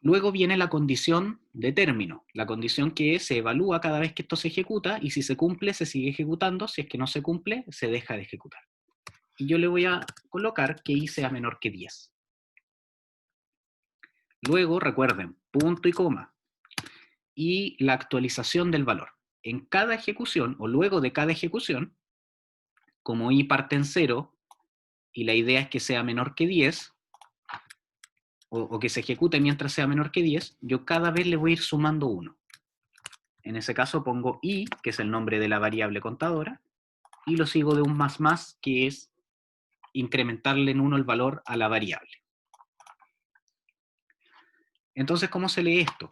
[SPEAKER 1] Luego viene la condición de término, la condición que se evalúa cada vez que esto se ejecuta, y si se cumple se sigue ejecutando, si es que no se cumple se deja de ejecutar. Y yo le voy a colocar que i sea menor que 10. Luego, recuerden, punto y coma, y la actualización del valor. En cada ejecución, o luego de cada ejecución, como i parte en 0, y la idea es que sea menor que 10, o que se ejecute mientras sea menor que 10, yo cada vez le voy a ir sumando 1. En ese caso pongo i, que es el nombre de la variable contadora, y lo sigo de un más, que es incrementarle en 1 el valor a la variable. Entonces, ¿cómo se lee esto?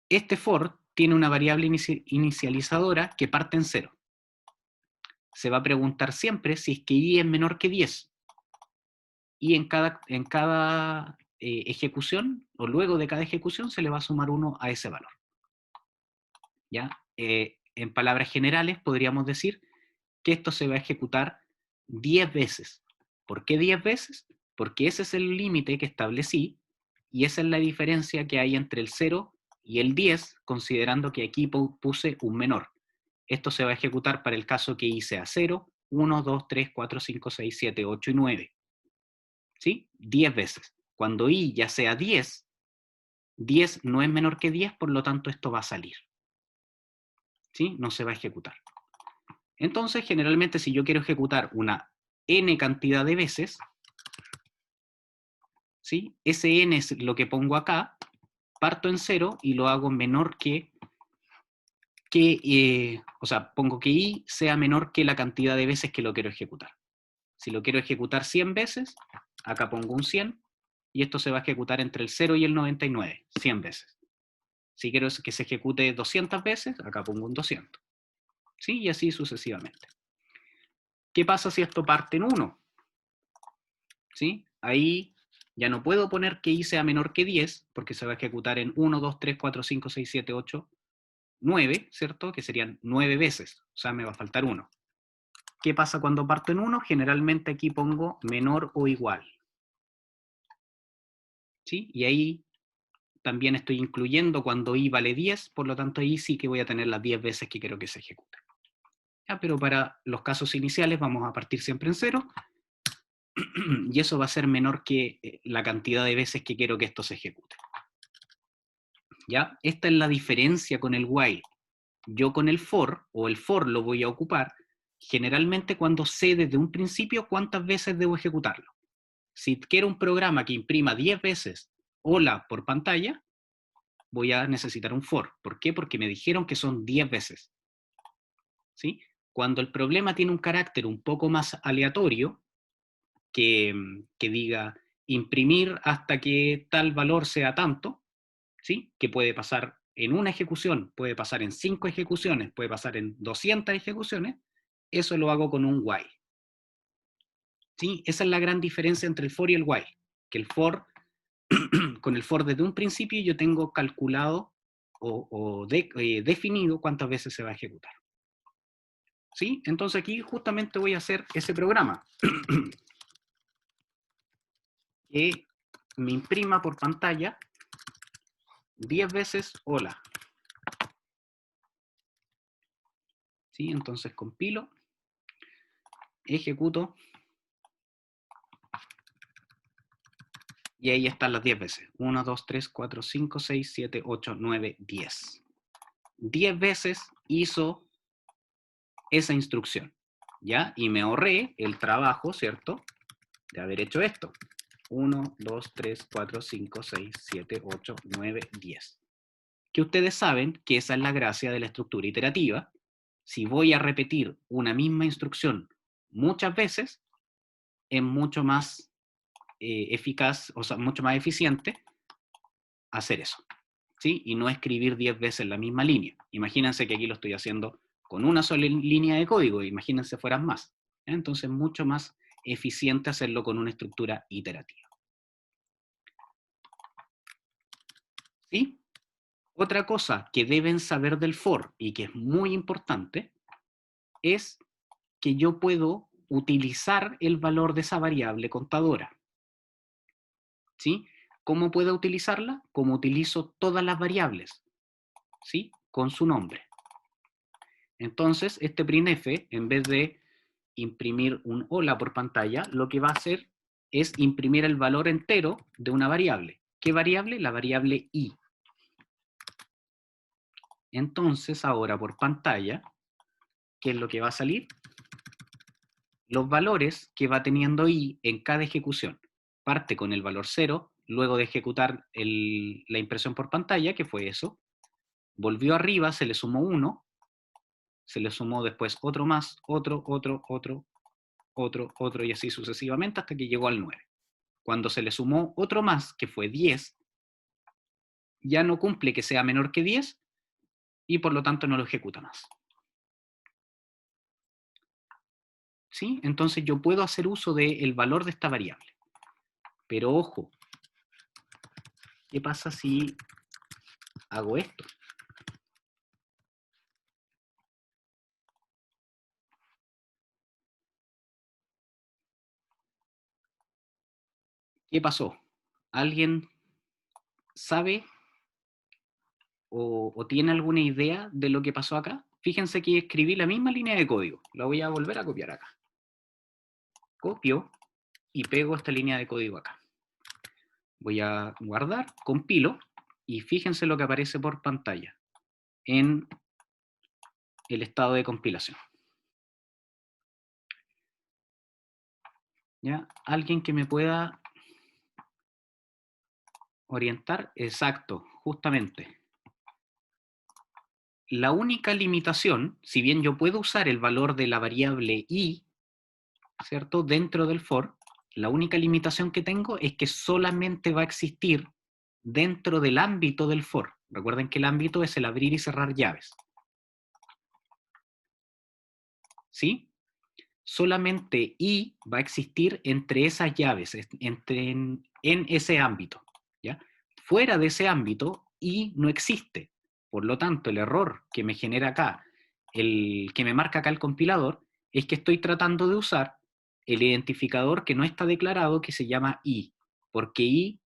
[SPEAKER 1] Este for tiene una variable inicializadora que parte en 0. Se va a preguntar siempre si es que i es menor que 10. Y en cada ejecución, o luego de cada ejecución, se le va a sumar 1 a ese valor. ¿Ya? En palabras generales, podríamos decir que esto se va a ejecutar 10 veces. ¿Por qué 10 veces? Porque ese es el límite que establecí, y esa es la diferencia que hay entre el 0 y el 10, considerando que aquí puse un menor. Esto se va a ejecutar para el caso que i sea 0, 1, 2, 3, 4, 5, 6, 7, 8 y 9. ¿Sí? 10 veces. Cuando i ya sea 10, 10 no es menor que 10, por lo tanto esto va a salir. ¿Sí? No se va a ejecutar. Entonces, generalmente, si yo quiero ejecutar una n cantidad de veces, ¿sí? Ese n es lo que pongo acá, parto en 0 y lo hago menor o sea, pongo que i sea menor que la cantidad de veces que lo quiero ejecutar. Si lo quiero ejecutar 100 veces, acá pongo un 100, y esto se va a ejecutar entre el 0 y el 99, 100 veces. Si quiero que se ejecute 200 veces, acá pongo un 200. ¿Sí? Y así sucesivamente. ¿Qué pasa si esto parte en 1? ¿Sí? Ahí ya no puedo poner que i sea menor que 10, porque se va a ejecutar en 1, 2, 3, 4, 5, 6, 7, 8, 9, ¿cierto? Que serían 9 veces, o sea, me va a faltar 1. ¿Qué pasa cuando parto en 1? Generalmente aquí pongo menor o igual. ¿Sí? Y ahí también estoy incluyendo cuando i vale 10, por lo tanto ahí sí que voy a tener las 10 veces que quiero que se ejecute. ¿Ya? Pero para los casos iniciales vamos a partir siempre en 0, y eso va a ser menor que la cantidad de veces que quiero que esto se ejecute. ¿Ya? Esta es la diferencia con el while. Yo con el for, o el for lo voy a ocupar generalmente cuando sé desde un principio cuántas veces debo ejecutarlo. Si quiero un programa que imprima 10 veces hola por pantalla, voy a necesitar un for. ¿Por qué? Porque me dijeron que son 10 veces. ¿Sí? Cuando el problema tiene un carácter un poco más aleatorio, que diga imprimir hasta que tal valor sea tanto, ¿sí? Que puede pasar en una ejecución, puede pasar en 5 ejecuciones, puede pasar en 200 ejecuciones, eso lo hago con un while. ¿Sí? Esa es la gran diferencia entre el for y el while, que el for, con el for desde un principio yo tengo calculado o definido cuántas veces se va a ejecutar. ¿Sí? Entonces aquí justamente voy a hacer ese programa que me imprima por pantalla 10 veces hola. ¿Sí? Entonces compilo, ejecuto, y ahí están las 10 veces. 1, 2, 3, 4, 5, 6, 7, 8, 9, 10. 10 veces hizo esa instrucción, ¿ya? Y me ahorré el trabajo, ¿cierto?, de haber hecho esto. 1, 2, 3, 4, 5, 6, 7, 8, 9, 10. Que ustedes saben que esa es la gracia de la estructura iterativa. Si voy a repetir una misma instrucción muchas veces, es mucho más eficaz, o sea, mucho más eficiente hacer eso, ¿sí? Y no escribir 10 veces la misma línea. Imagínense que aquí lo estoy haciendo con una sola línea de código, imagínense fueran más. Entonces, mucho más eficiente hacerlo con una estructura iterativa. ¿Sí? Otra cosa que deben saber del for y que es muy importante es que yo puedo utilizar el valor de esa variable contadora. ¿Sí? ¿Cómo puedo utilizarla? Como utilizo todas las variables, ¿sí? Con su nombre. Entonces, este printf, en vez de imprimir un hola por pantalla, lo que va a hacer es imprimir el valor entero de una variable. ¿Qué variable? La variable i. Entonces, ahora por pantalla, ¿qué es lo que va a salir? Los valores que va teniendo i en cada ejecución. Parte con el valor 0, luego de ejecutar la impresión por pantalla, que fue eso. Volvió arriba, se le sumó 1, se le sumó después otro más, otro, y así sucesivamente hasta que llegó al 9. Cuando se le sumó otro más, que fue 10, ya no cumple que sea menor que 10, y por lo tanto no lo ejecuta más. ¿Sí? Entonces yo puedo hacer uso del valor de esta variable. Pero ojo, ¿qué pasa si hago esto? ¿Qué pasó? ¿Alguien sabe o tiene alguna idea de lo que pasó acá? Fíjense que escribí la misma línea de código. La voy a volver a copiar acá. Copio y pego esta línea de código acá. Voy a guardar, compilo, y fíjense lo que aparece por pantalla en el estado de compilación. ¿Ya? ¿Alguien que me pueda orientar? Exacto, justamente. La única limitación, si bien yo puedo usar el valor de la variable i, ¿cierto?, dentro del for, la única limitación que tengo es que solamente va a existir dentro del ámbito del for. Recuerden que el ámbito es el abrir y cerrar llaves. ¿Sí? Solamente i va a existir entre esas llaves, en ese ámbito. ¿Ya? Fuera de ese ámbito, i no existe. Por lo tanto, el error que me genera acá, el que me marca acá el compilador, es que estoy tratando de usar el identificador que no está declarado, que se llama i, porque i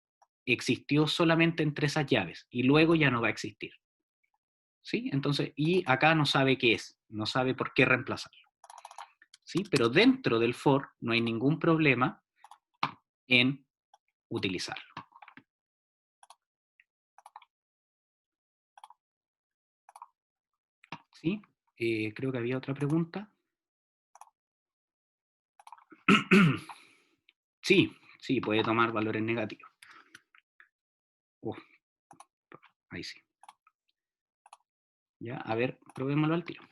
[SPEAKER 1] existió solamente entre esas llaves y luego ya no va a existir. ¿Sí? Entonces, i acá no sabe qué es, no sabe por qué reemplazarlo. ¿Sí? Pero dentro del for no hay ningún problema en utilizarlo. ¿Sí? Creo que había otra pregunta. Sí, sí, puede tomar valores negativos. Ahí sí. Ya, a ver, probémoslo al tiro.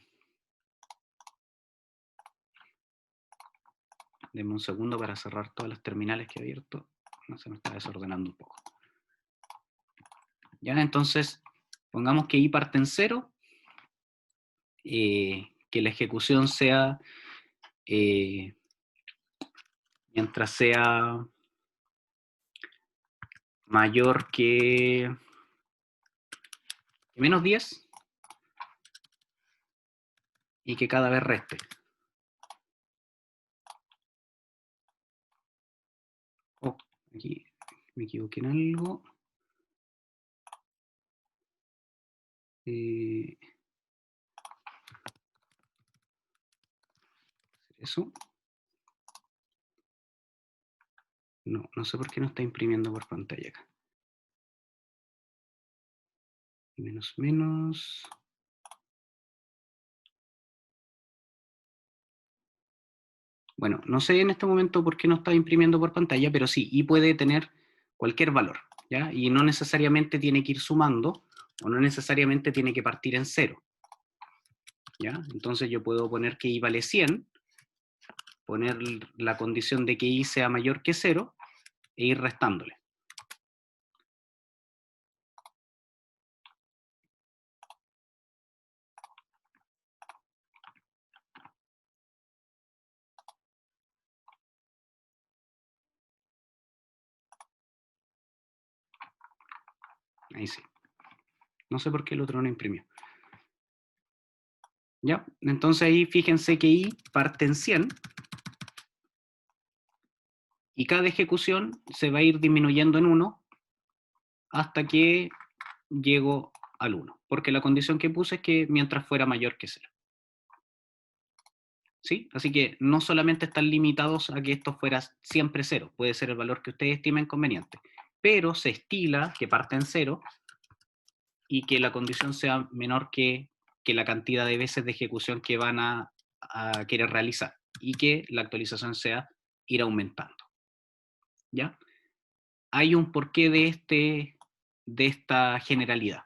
[SPEAKER 1] Denme un segundo para cerrar todas las terminales que he abierto. No, se me está desordenando un poco. Ya, entonces, pongamos que i parte en 0, que la ejecución sea, mientras sea mayor que menos 10, y que cada vez reste. Oh, aquí me equivoqué en algo. Eso. No, no sé por qué no está imprimiendo por pantalla acá. Menos, menos. Bueno, no sé en este momento por qué no está imprimiendo por pantalla, pero sí, y puede tener cualquier valor, ¿ya? Y no necesariamente tiene que ir sumando, o no necesariamente tiene que partir en 0, ¿ya? Entonces yo puedo poner que i vale 100, poner la condición de que i sea mayor que 0, e ir restándole. Ahí sí. No sé por qué el otro no imprimió. ¿Ya? Entonces ahí fíjense que i parte en 100, y cada ejecución se va a ir disminuyendo en 1 hasta que llego al 1, porque la condición que puse es que mientras fuera mayor que 0. ¿Sí? Así que no solamente están limitados a que esto fuera siempre 0, puede ser el valor que ustedes estimen conveniente, pero se estila que parte en 0 y que la condición sea menor que la cantidad de veces de ejecución que van a querer realizar, y que la actualización sea ir aumentando. ¿Ya? Hay un porqué de esta generalidad,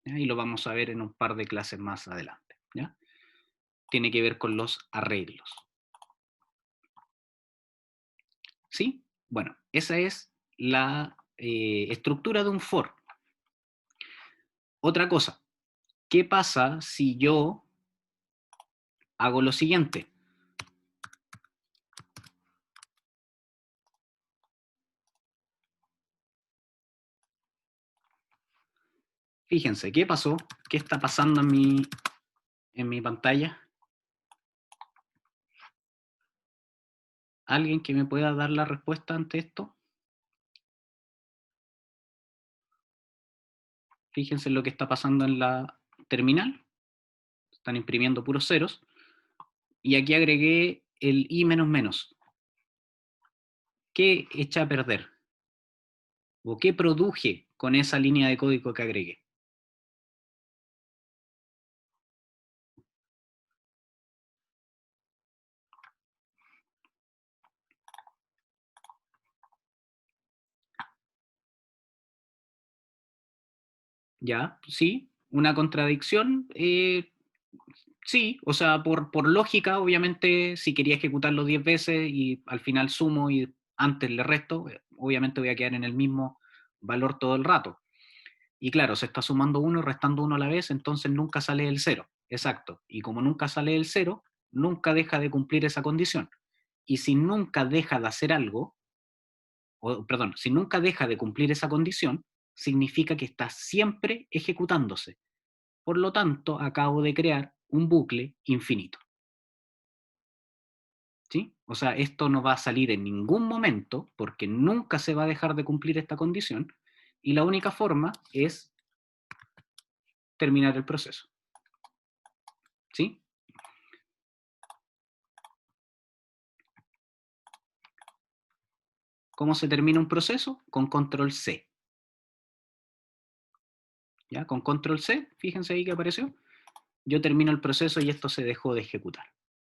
[SPEAKER 1] ¿ya? Y lo vamos a ver en un par de clases más adelante, ¿ya? Tiene que ver con los arreglos. ¿Sí? Bueno, esa es la estructura de un for. Otra cosa, ¿qué pasa si yo hago lo siguiente? Fíjense, ¿qué pasó? ¿Qué está pasando en mi pantalla? ¿Alguien que me pueda dar la respuesta ante esto? Fíjense lo que está pasando en la terminal. Están imprimiendo puros ceros. Y aquí agregué el i menos menos. ¿Qué echa a perder? ¿O qué produje con esa línea de código que agregué? ¿Ya? ¿Sí? ¿Una contradicción? Sí, o sea, por lógica, obviamente, si quería ejecutarlo 10 veces y al final sumo y antes le resto, obviamente voy a quedar en el mismo valor todo el rato. Y claro, se está sumando uno y restando uno a la vez, entonces nunca sale el cero. Exacto. Y como nunca sale el cero, nunca deja de cumplir esa condición. Y si nunca deja de hacer algo, o perdón, si nunca deja de cumplir esa condición, significa que está siempre ejecutándose. Por lo tanto, acabo de crear un bucle infinito. ¿Sí? O sea, esto no va a salir en ningún momento porque nunca se va a dejar de cumplir esta condición y la única forma es terminar el proceso. ¿Sí? ¿Cómo se termina un proceso? Con control C. ¿Ya? Con control C, fíjense ahí que apareció. Yo termino el proceso y esto se dejó de ejecutar.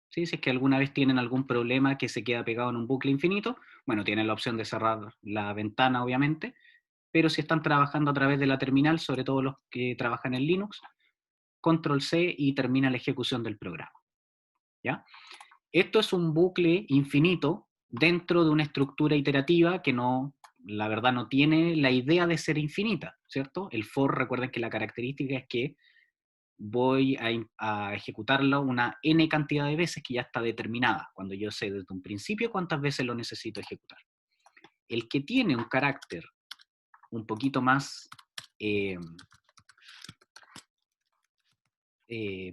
[SPEAKER 1] ¿Sí? Si es que alguna vez tienen algún problema que se queda pegado en un bucle infinito, bueno, tienen la opción de cerrar la ventana, obviamente, pero si están trabajando a través de la terminal, sobre todo los que trabajan en Linux, control C y termina la ejecución del programa. ¿Ya? Esto es un bucle infinito dentro de una estructura iterativa que no, la verdad no tiene la idea de ser infinita, ¿cierto? El for, recuerden que la característica es que voy a ejecutarlo una n cantidad de veces que ya está determinada, cuando yo sé desde un principio cuántas veces lo necesito ejecutar. El que tiene un carácter un poquito más,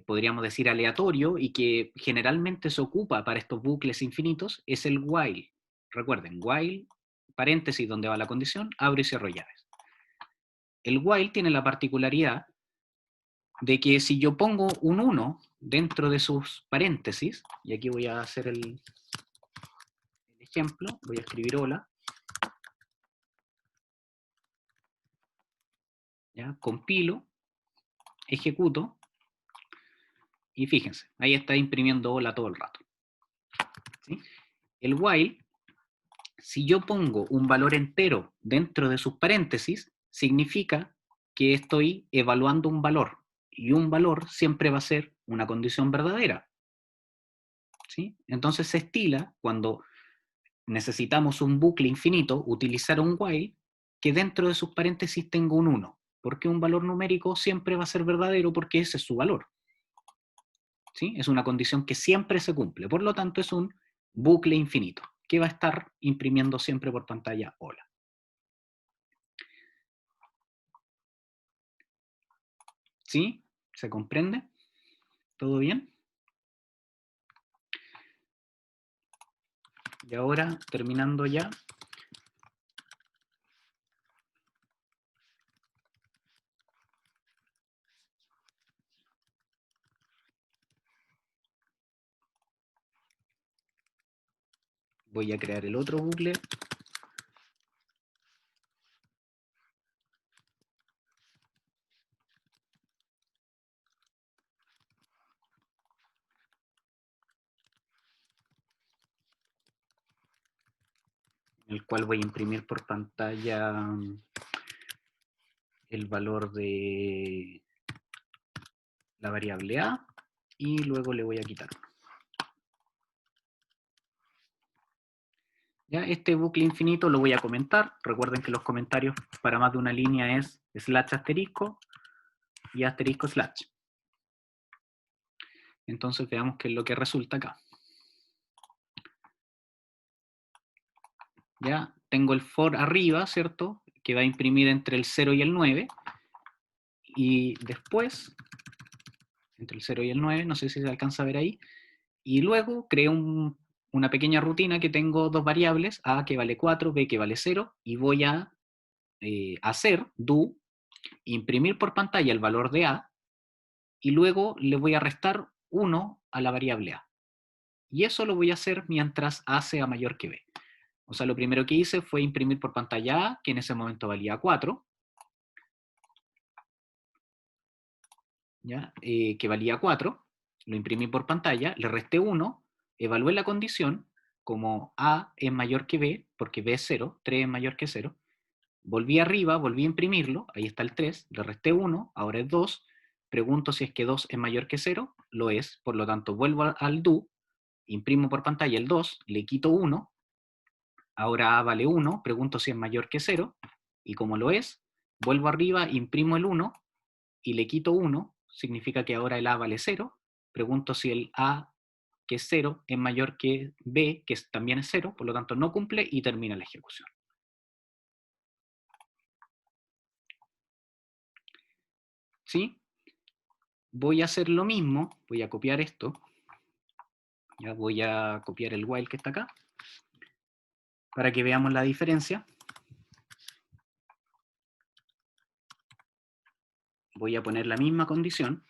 [SPEAKER 1] podríamos decir, aleatorio y que generalmente se ocupa para estos bucles infinitos es el while. Recuerden, while, paréntesis donde va la condición, abro y cierro llaves. El while tiene la particularidad de que si yo pongo un 1 dentro de sus paréntesis, y aquí voy a hacer el ejemplo, voy a escribir hola, ¿ya? Compilo, ejecuto, y fíjense, ahí está imprimiendo hola todo el rato. ¿Sí? El while, si yo pongo un valor entero dentro de sus paréntesis, significa que estoy evaluando un valor, y un valor siempre va a ser una condición verdadera. ¿Sí? Entonces se estila cuando necesitamos un bucle infinito, utilizar un while, que dentro de sus paréntesis tengo un 1, porque un valor numérico siempre va a ser verdadero porque ese es su valor. ¿Sí? Es una condición que siempre se cumple, por lo tanto es un bucle infinito, que va a estar imprimiendo siempre por pantalla hola. ¿Sí? ¿Se comprende? ¿Todo bien? Y ahora, terminando ya, voy a crear el otro bucle. En el cual voy a imprimir por pantalla el valor de la variable a y luego le voy a quitar uno. ¿Ya? Este bucle infinito lo voy a comentar. Recuerden que los comentarios para más de una línea es / asterisco y asterisco /. Entonces veamos qué es lo que resulta acá. Ya tengo el for arriba, ¿cierto? Que va a imprimir entre el 0 y el 9. Y después, entre el 0 y el 9, no sé si se alcanza a ver ahí. Y luego creo una pequeña rutina que tengo dos variables, a que vale 4, b que vale 0, y voy a hacer do, imprimir por pantalla el valor de a, y luego le voy a restar 1 a la variable a. Y eso lo voy a hacer mientras a sea mayor que b. O sea, lo primero que hice fue imprimir por pantalla a, que en ese momento valía 4, ¿ya? Que valía 4, lo imprimí por pantalla, le resté 1, evalué la condición, como a es mayor que b, porque b es 0, 3 es mayor que 0, volví arriba, volví a imprimirlo, ahí está el 3, le resté 1, ahora es 2, pregunto si es que 2 es mayor que 0, lo es, por lo tanto vuelvo al do, imprimo por pantalla el 2, le quito 1, ahora a vale 1, pregunto si es mayor que 0, y como lo es, vuelvo arriba, imprimo el 1, y le quito 1, significa que ahora el a vale 0, pregunto si el a, que es 0, es mayor que b, que también es 0, por lo tanto no cumple, y termina la ejecución. ¿Sí? Voy a hacer lo mismo, voy a copiar esto, ya voy a copiar el while que está acá, para que veamos la diferencia. Voy a poner la misma condición,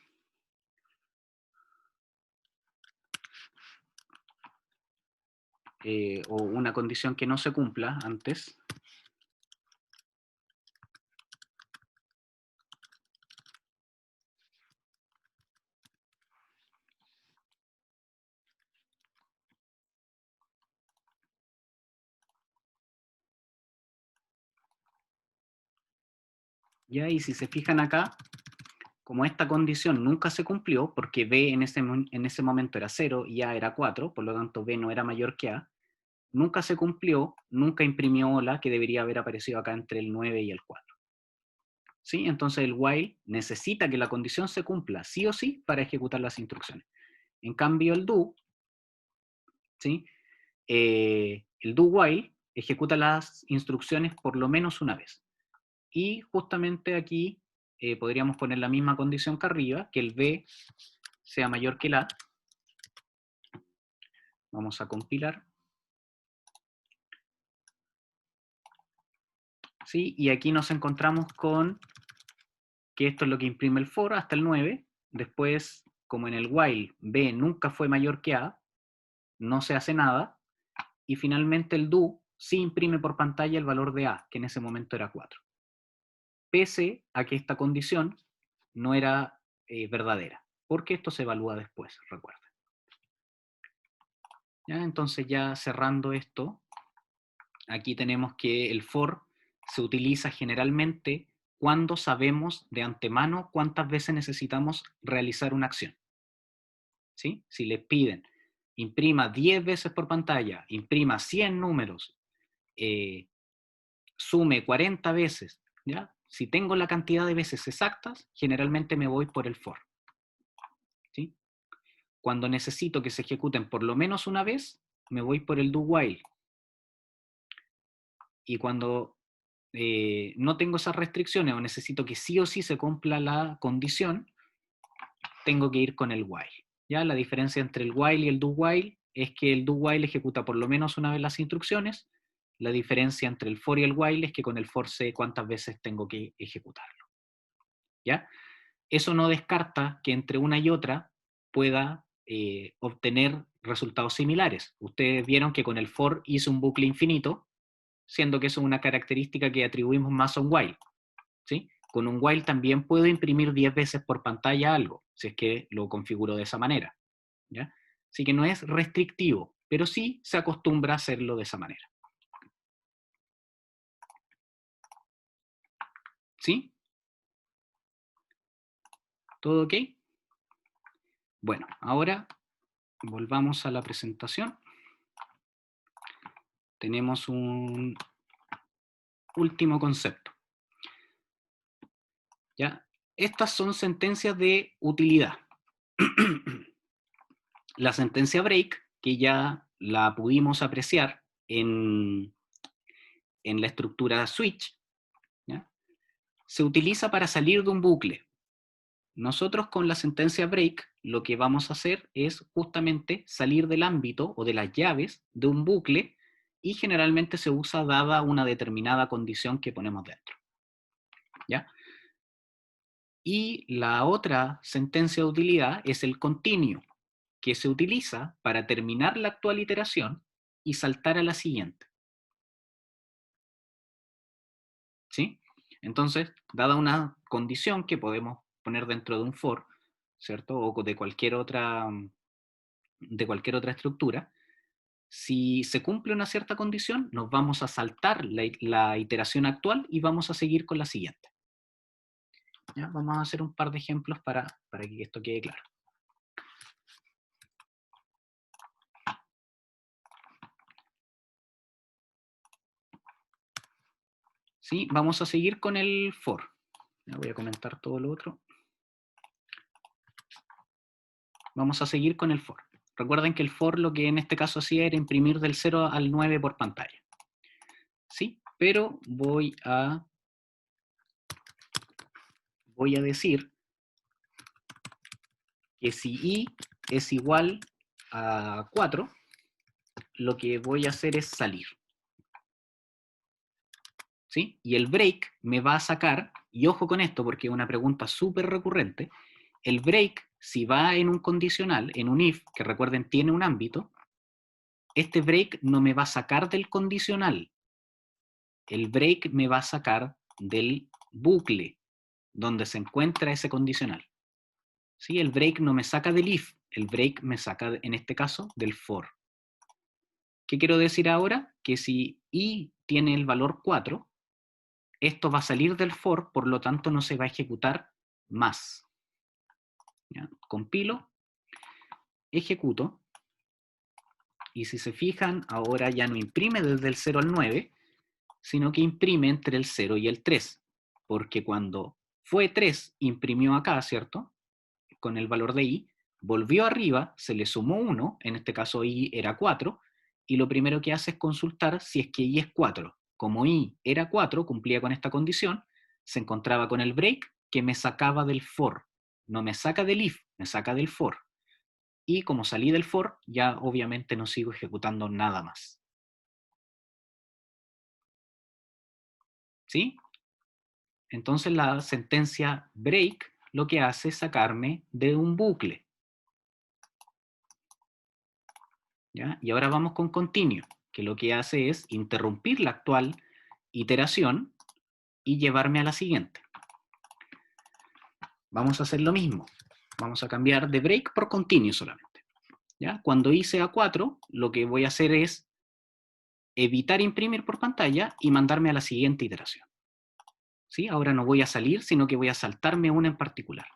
[SPEAKER 1] o una condición que no se cumpla antes. ¿Ya? Y si se fijan acá, como esta condición nunca se cumplió, porque b en ese momento era 0 y a era 4, por lo tanto b no era mayor que a, nunca se cumplió, nunca imprimió hola, que debería haber aparecido acá entre el 9 y el 4. ¿Sí? Entonces el while necesita que la condición se cumpla sí o sí para ejecutar las instrucciones. En cambio el do, ¿sí? El do while ejecuta las instrucciones por lo menos una vez. Y justamente aquí podríamos poner la misma condición que arriba, que el b sea mayor que el a. Vamos a compilar. ¿Sí? Y aquí nos encontramos con que esto es lo que imprime el for hasta el 9. Después, como en el while b nunca fue mayor que a, no se hace nada. Y finalmente el do sí imprime por pantalla el valor de a, que en ese momento era 4. Pese a que esta condición no era verdadera, porque esto se evalúa después, recuerden. ¿Ya? Entonces ya cerrando esto, aquí tenemos que el for se utiliza generalmente cuando sabemos de antemano cuántas veces necesitamos realizar una acción. ¿Sí? Si les piden, imprima 10 veces por pantalla, imprima 100 números, sume 40 veces, ¿ya? Si tengo la cantidad de veces exactas, generalmente me voy por el for. ¿Sí? Cuando necesito que se ejecuten por lo menos una vez, me voy por el do while. Y cuando no tengo esas restricciones o necesito que sí o sí se cumpla la condición, tengo que ir con el while. ¿Ya? La diferencia entre el while y el do while es que el do while ejecuta por lo menos una vez las instrucciones. La diferencia entre el for y el while es que con el for sé cuántas veces tengo que ejecutarlo. ¿Ya? Eso no descarta que entre una y otra pueda obtener resultados similares. Ustedes vieron que con el for hice un bucle infinito, siendo que eso es una característica que atribuimos más a un while. ¿Sí? Con un while también puedo imprimir 10 veces por pantalla algo, si es que lo configuro de esa manera. ¿Ya? Así que no es restrictivo, pero sí se acostumbra a hacerlo de esa manera. ¿Sí? ¿Todo ok? Bueno, ahora volvamos a la presentación. Tenemos un último concepto. ¿Ya? Estas son sentencias de utilidad. la sentencia break, que ya la pudimos apreciar en la estructura switch, ¿ya? Se utiliza para salir de un bucle. Nosotros con la sentencia break lo que vamos a hacer es justamente salir del ámbito o de las llaves de un bucle, y generalmente se usa dada una determinada condición que ponemos dentro, ¿ya? Y la otra sentencia de utilidad es el continuo, que se utiliza para terminar la actual iteración y saltar a la siguiente. ¿Sí? Entonces, dada una condición que podemos poner dentro de un for, ¿cierto? O de cualquier otra estructura, si se cumple una cierta condición, nos vamos a saltar la iteración actual y vamos a seguir con la siguiente. ¿Ya? Vamos a hacer un par de ejemplos para que esto quede claro. ¿Sí? Vamos a seguir con el for. Ya voy a comentar todo lo otro. Vamos a seguir con el for. Recuerden que el for lo que en este caso hacía era imprimir del 0 al 9 por pantalla. ¿Sí? Pero voy a decir que si i es igual a 4, lo que voy a hacer es salir. ¿Sí? Y el break me va a sacar, y ojo con esto porque es una pregunta súper recurrente, el break, si va en un condicional, en un if, que recuerden tiene un ámbito, este break no me va a sacar del condicional. El break me va a sacar del bucle donde se encuentra ese condicional. ¿Sí? El break no me saca del if, el break me saca, en este caso, del for. ¿Qué quiero decir ahora? Que si i tiene el valor 4, esto va a salir del for, por lo tanto no se va a ejecutar más. ¿Ya? Compilo, ejecuto, y si se fijan, ahora ya no imprime desde el 0 al 9, sino que imprime entre el 0 y el 3, porque cuando fue 3, imprimió acá, ¿cierto? Con el valor de i, volvió arriba, se le sumó 1, en este caso i era 4, y lo primero que hace es consultar si es que i es 4. Como i era 4, cumplía con esta condición, se encontraba con el break que me sacaba del for. No me saca del if, me saca del for. Y como salí del for, ya obviamente no sigo ejecutando nada más. ¿Sí? Entonces la sentencia break lo que hace es sacarme de un bucle. ¿Ya? Y ahora vamos con continuo, que lo que hace es interrumpir la actual iteración y llevarme a la siguiente. Vamos a hacer lo mismo. Vamos a cambiar de break por continuo solamente. ¿Ya? Cuando i sea 4, lo que voy a hacer es evitar imprimir por pantalla y mandarme a la siguiente iteración. ¿Sí? Ahora no voy a salir, sino que voy a saltarme una en particular.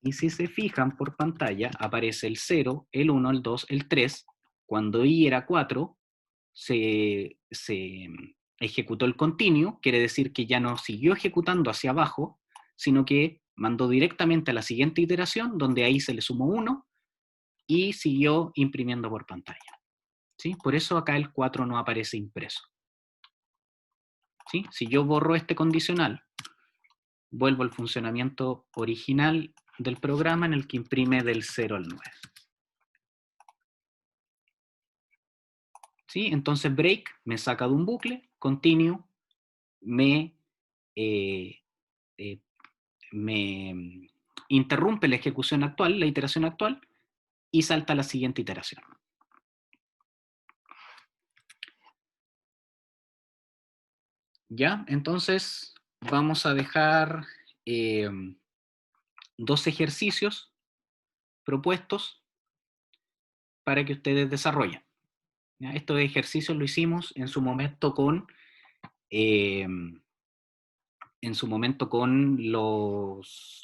[SPEAKER 1] Y si se fijan por pantalla, aparece el 0, el 1, el 2, el 3. Cuando i era 4, se ejecutó el continuo, quiere decir que ya no siguió ejecutando hacia abajo, sino que mandó directamente a la siguiente iteración, donde ahí se le sumó 1 y siguió imprimiendo por pantalla. ¿Sí? Por eso acá el 4 no aparece impreso. ¿Sí? Si yo borro este condicional, vuelvo al funcionamiento original del programa en el que imprime del 0 al 9. ¿Sí? Entonces break me saca de un bucle, continuo me interrumpe la ejecución actual, la iteración actual, y salta a la siguiente iteración. ¿Ya? Entonces vamos a dejar 2 ejercicios propuestos para que ustedes desarrollen. ¿Ya? Estos ejercicios lo hicimos en su momento con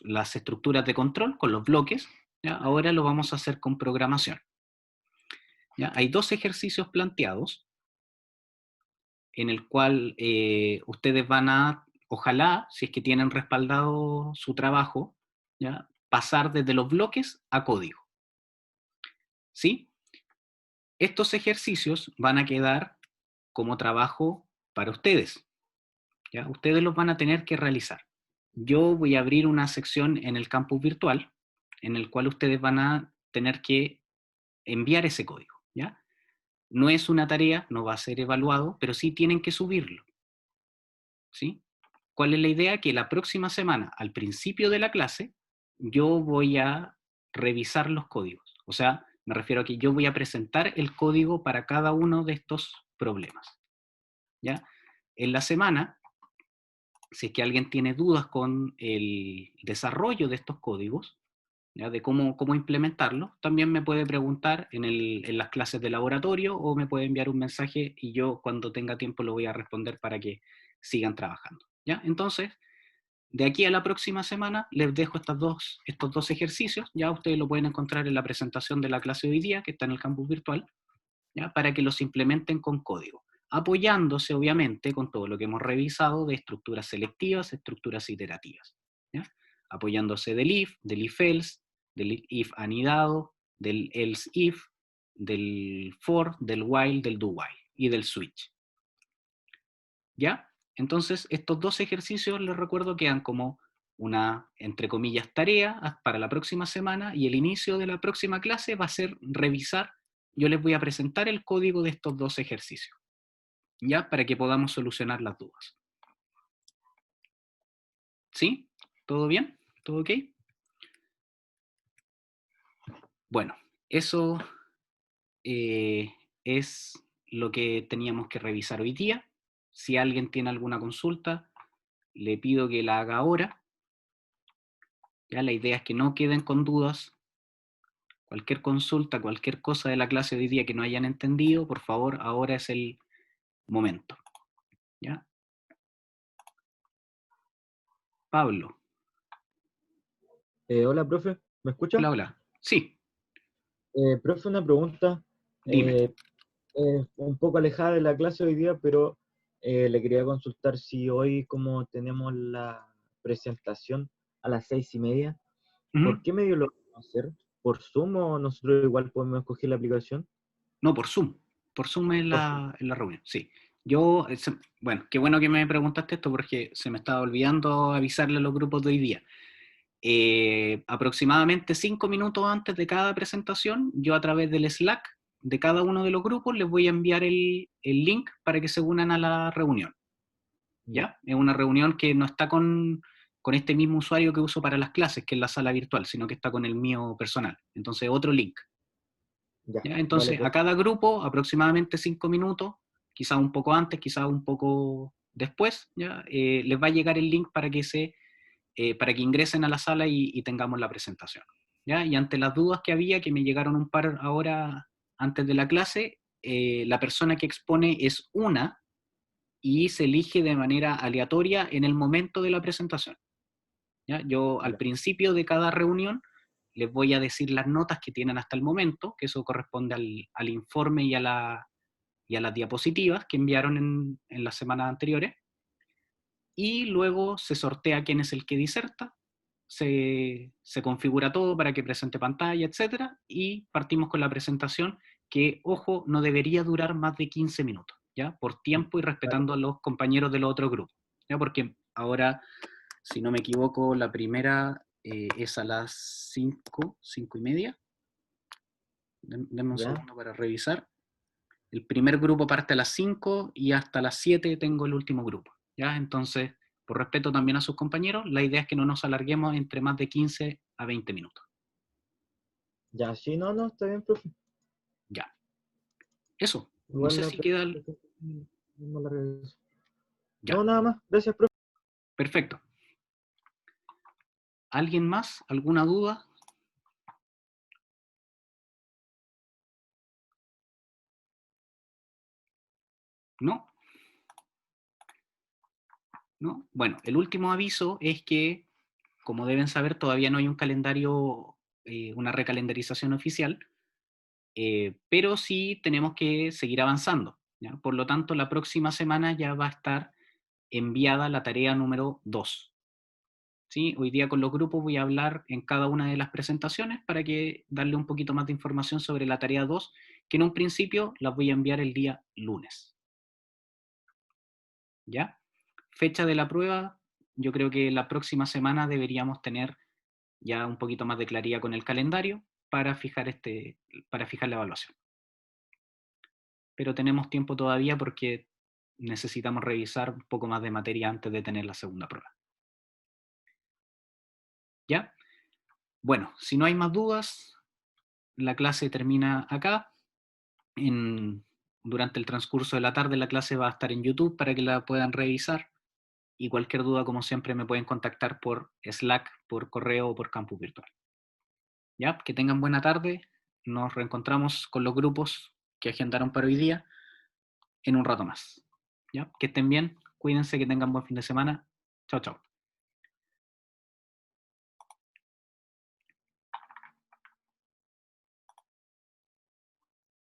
[SPEAKER 1] las estructuras de control, con los bloques. ¿Ya? Ahora lo vamos a hacer con programación. ¿Ya? Hay 2 ejercicios planteados en el cual ustedes van a, ojalá, si es que tienen respaldado su trabajo, ¿ya? Pasar desde los bloques a código. ¿Sí? Estos ejercicios van a quedar como trabajo para ustedes. ¿Ya? Ustedes los van a tener que realizar. Yo voy a abrir una sección en el campus virtual en el cual ustedes van a tener que enviar ese código. ¿Ya? No es una tarea, no va a ser evaluado, pero sí tienen que subirlo. ¿Sí? ¿Cuál es la idea? Que la próxima semana, al principio de la clase, yo voy a revisar los códigos. O sea, me refiero a que yo voy a presentar el código para cada uno de estos problemas. ¿Ya? En la semana, si es que alguien tiene dudas con el desarrollo de estos códigos, ¿ya? De cómo implementarlos, también me puede preguntar en las clases de laboratorio o me puede enviar un mensaje y yo cuando tenga tiempo lo voy a responder para que sigan trabajando. ¿Ya? Entonces, de aquí a la próxima semana les dejo estos dos ejercicios, ya ustedes lo pueden encontrar en la presentación de la clase de hoy día, que está en el campus virtual, ¿ya? Para que los implementen con código, apoyándose obviamente con todo lo que hemos revisado de estructuras selectivas, estructuras iterativas, ¿ya? Apoyándose del if else, del if anidado, del else if, del for, del while, del do while y del switch. ¿Ya? Entonces, estos dos ejercicios, les recuerdo, quedan como una, entre comillas, tarea para la próxima semana y el inicio de la próxima clase va a ser revisar, yo les voy a presentar el código de estos dos ejercicios, ¿ya? Para que podamos solucionar las dudas. ¿Sí? ¿Todo bien? ¿Todo ok? Bueno, eso es lo que teníamos que revisar hoy día. Si alguien tiene alguna consulta, le pido que la haga ahora. Ya, la idea es que no queden con dudas. Cualquier consulta, cualquier cosa de la clase de hoy día que no hayan entendido, por favor, ahora es el momento. ¿Ya? Pablo.
[SPEAKER 3] Hola, profe, ¿me escucha?
[SPEAKER 1] Hola, hola. Sí,
[SPEAKER 3] Profe, una pregunta
[SPEAKER 1] dime.
[SPEAKER 3] un poco alejada de la clase hoy día, pero le quería consultar si hoy, como tenemos la presentación a las 6:30,
[SPEAKER 1] Ujú.
[SPEAKER 3] ¿por qué medio lo vamos a hacer? ¿Por Zoom o nosotros igual podemos escoger la aplicación?
[SPEAKER 1] No, por Zoom. Por Zoom en
[SPEAKER 3] Por Zoom.
[SPEAKER 1] la reunión, sí. Yo, bueno, qué bueno que me preguntaste esto porque se me estaba olvidando avisarle a los grupos de hoy día. Aproximadamente 5 minutos antes de cada presentación, yo a través del Slack de cada uno de los grupos les voy a enviar el link para que se unan a la reunión.
[SPEAKER 3] Ya,
[SPEAKER 1] ¿Ya? Es una reunión que no está con este mismo usuario que uso para las clases, que es la sala virtual, sino que está con el mío personal. Entonces, otro link.
[SPEAKER 3] ya,
[SPEAKER 1] ¿Ya?
[SPEAKER 3] vale,
[SPEAKER 1] Entonces, a
[SPEAKER 3] perfecto.
[SPEAKER 1] cada grupo, aproximadamente 5 minutos, quizás un poco antes, quizás un poco después, ¿ya? Les va a llegar el link para que ingresen a la sala y tengamos la presentación. ¿Ya? Y ante las dudas que había, que me llegaron un par ahora antes de la clase, la persona que expone es una y se elige de manera aleatoria en el momento de la presentación. ¿Ya? Yo al
[SPEAKER 3] Ya,
[SPEAKER 1] principio de cada reunión les voy a decir las notas que tienen hasta el momento, que eso corresponde al informe y a las diapositivas que enviaron en las semanas anteriores, y luego se sortea quién es el que diserta, se configura todo para que presente pantalla, etcétera, y partimos con la presentación que, ojo, no debería durar más de 15 minutos, ¿ya? Por tiempo y
[SPEAKER 3] vale,
[SPEAKER 1] respetando a los compañeros del otro grupo, ¿ya? Porque ahora, si no me equivoco, la primera es a las 5:30. Denme un
[SPEAKER 3] ya,
[SPEAKER 1] segundo para revisar. El primer grupo parte a las 5 y hasta las 7 tengo el último grupo, ¿ya? Entonces, por respeto también a sus compañeros, la idea es que no nos alarguemos entre más de 15 a 20 minutos.
[SPEAKER 3] ya, sí, no, no, está bien, profe.
[SPEAKER 1] Ya. Eso. No
[SPEAKER 3] Igual
[SPEAKER 1] sé
[SPEAKER 3] la
[SPEAKER 1] si queda...
[SPEAKER 3] presentación no la regreso. No,
[SPEAKER 1] Ya.
[SPEAKER 3] nada más, gracias, profe.
[SPEAKER 1] Perfecto. ¿Alguien más? ¿Alguna duda? ¿No? ¿No? Bueno, el último aviso es que, como deben saber, todavía no hay un calendario, una recalendarización oficial, pero sí tenemos que seguir avanzando, ¿ya? Por lo tanto, la próxima semana ya va a estar enviada la tarea número 2. ¿sí? Hoy día con los grupos voy a hablar en cada una de las presentaciones para que darle un poquito más de información sobre la tarea 2, que en un principio las voy a enviar el día lunes. ¿Ya? Fecha de la prueba, yo creo que la próxima semana deberíamos tener ya un poquito más de claridad con el calendario para fijar la evaluación. Pero tenemos tiempo todavía porque necesitamos revisar un poco más de materia antes de tener la segunda prueba. ¿Ya? Bueno, si no hay más dudas, la clase termina acá. Durante el transcurso de la tarde la clase va a estar en YouTube para que la puedan revisar. Y cualquier duda, como siempre, me pueden contactar por Slack, por correo o por campus virtual. ¿Ya? Que tengan buena tarde. Nos reencontramos con los grupos que agendaron para hoy día en un rato más. ¿Ya? Que estén bien, cuídense, que tengan buen fin de semana. Chao, chao.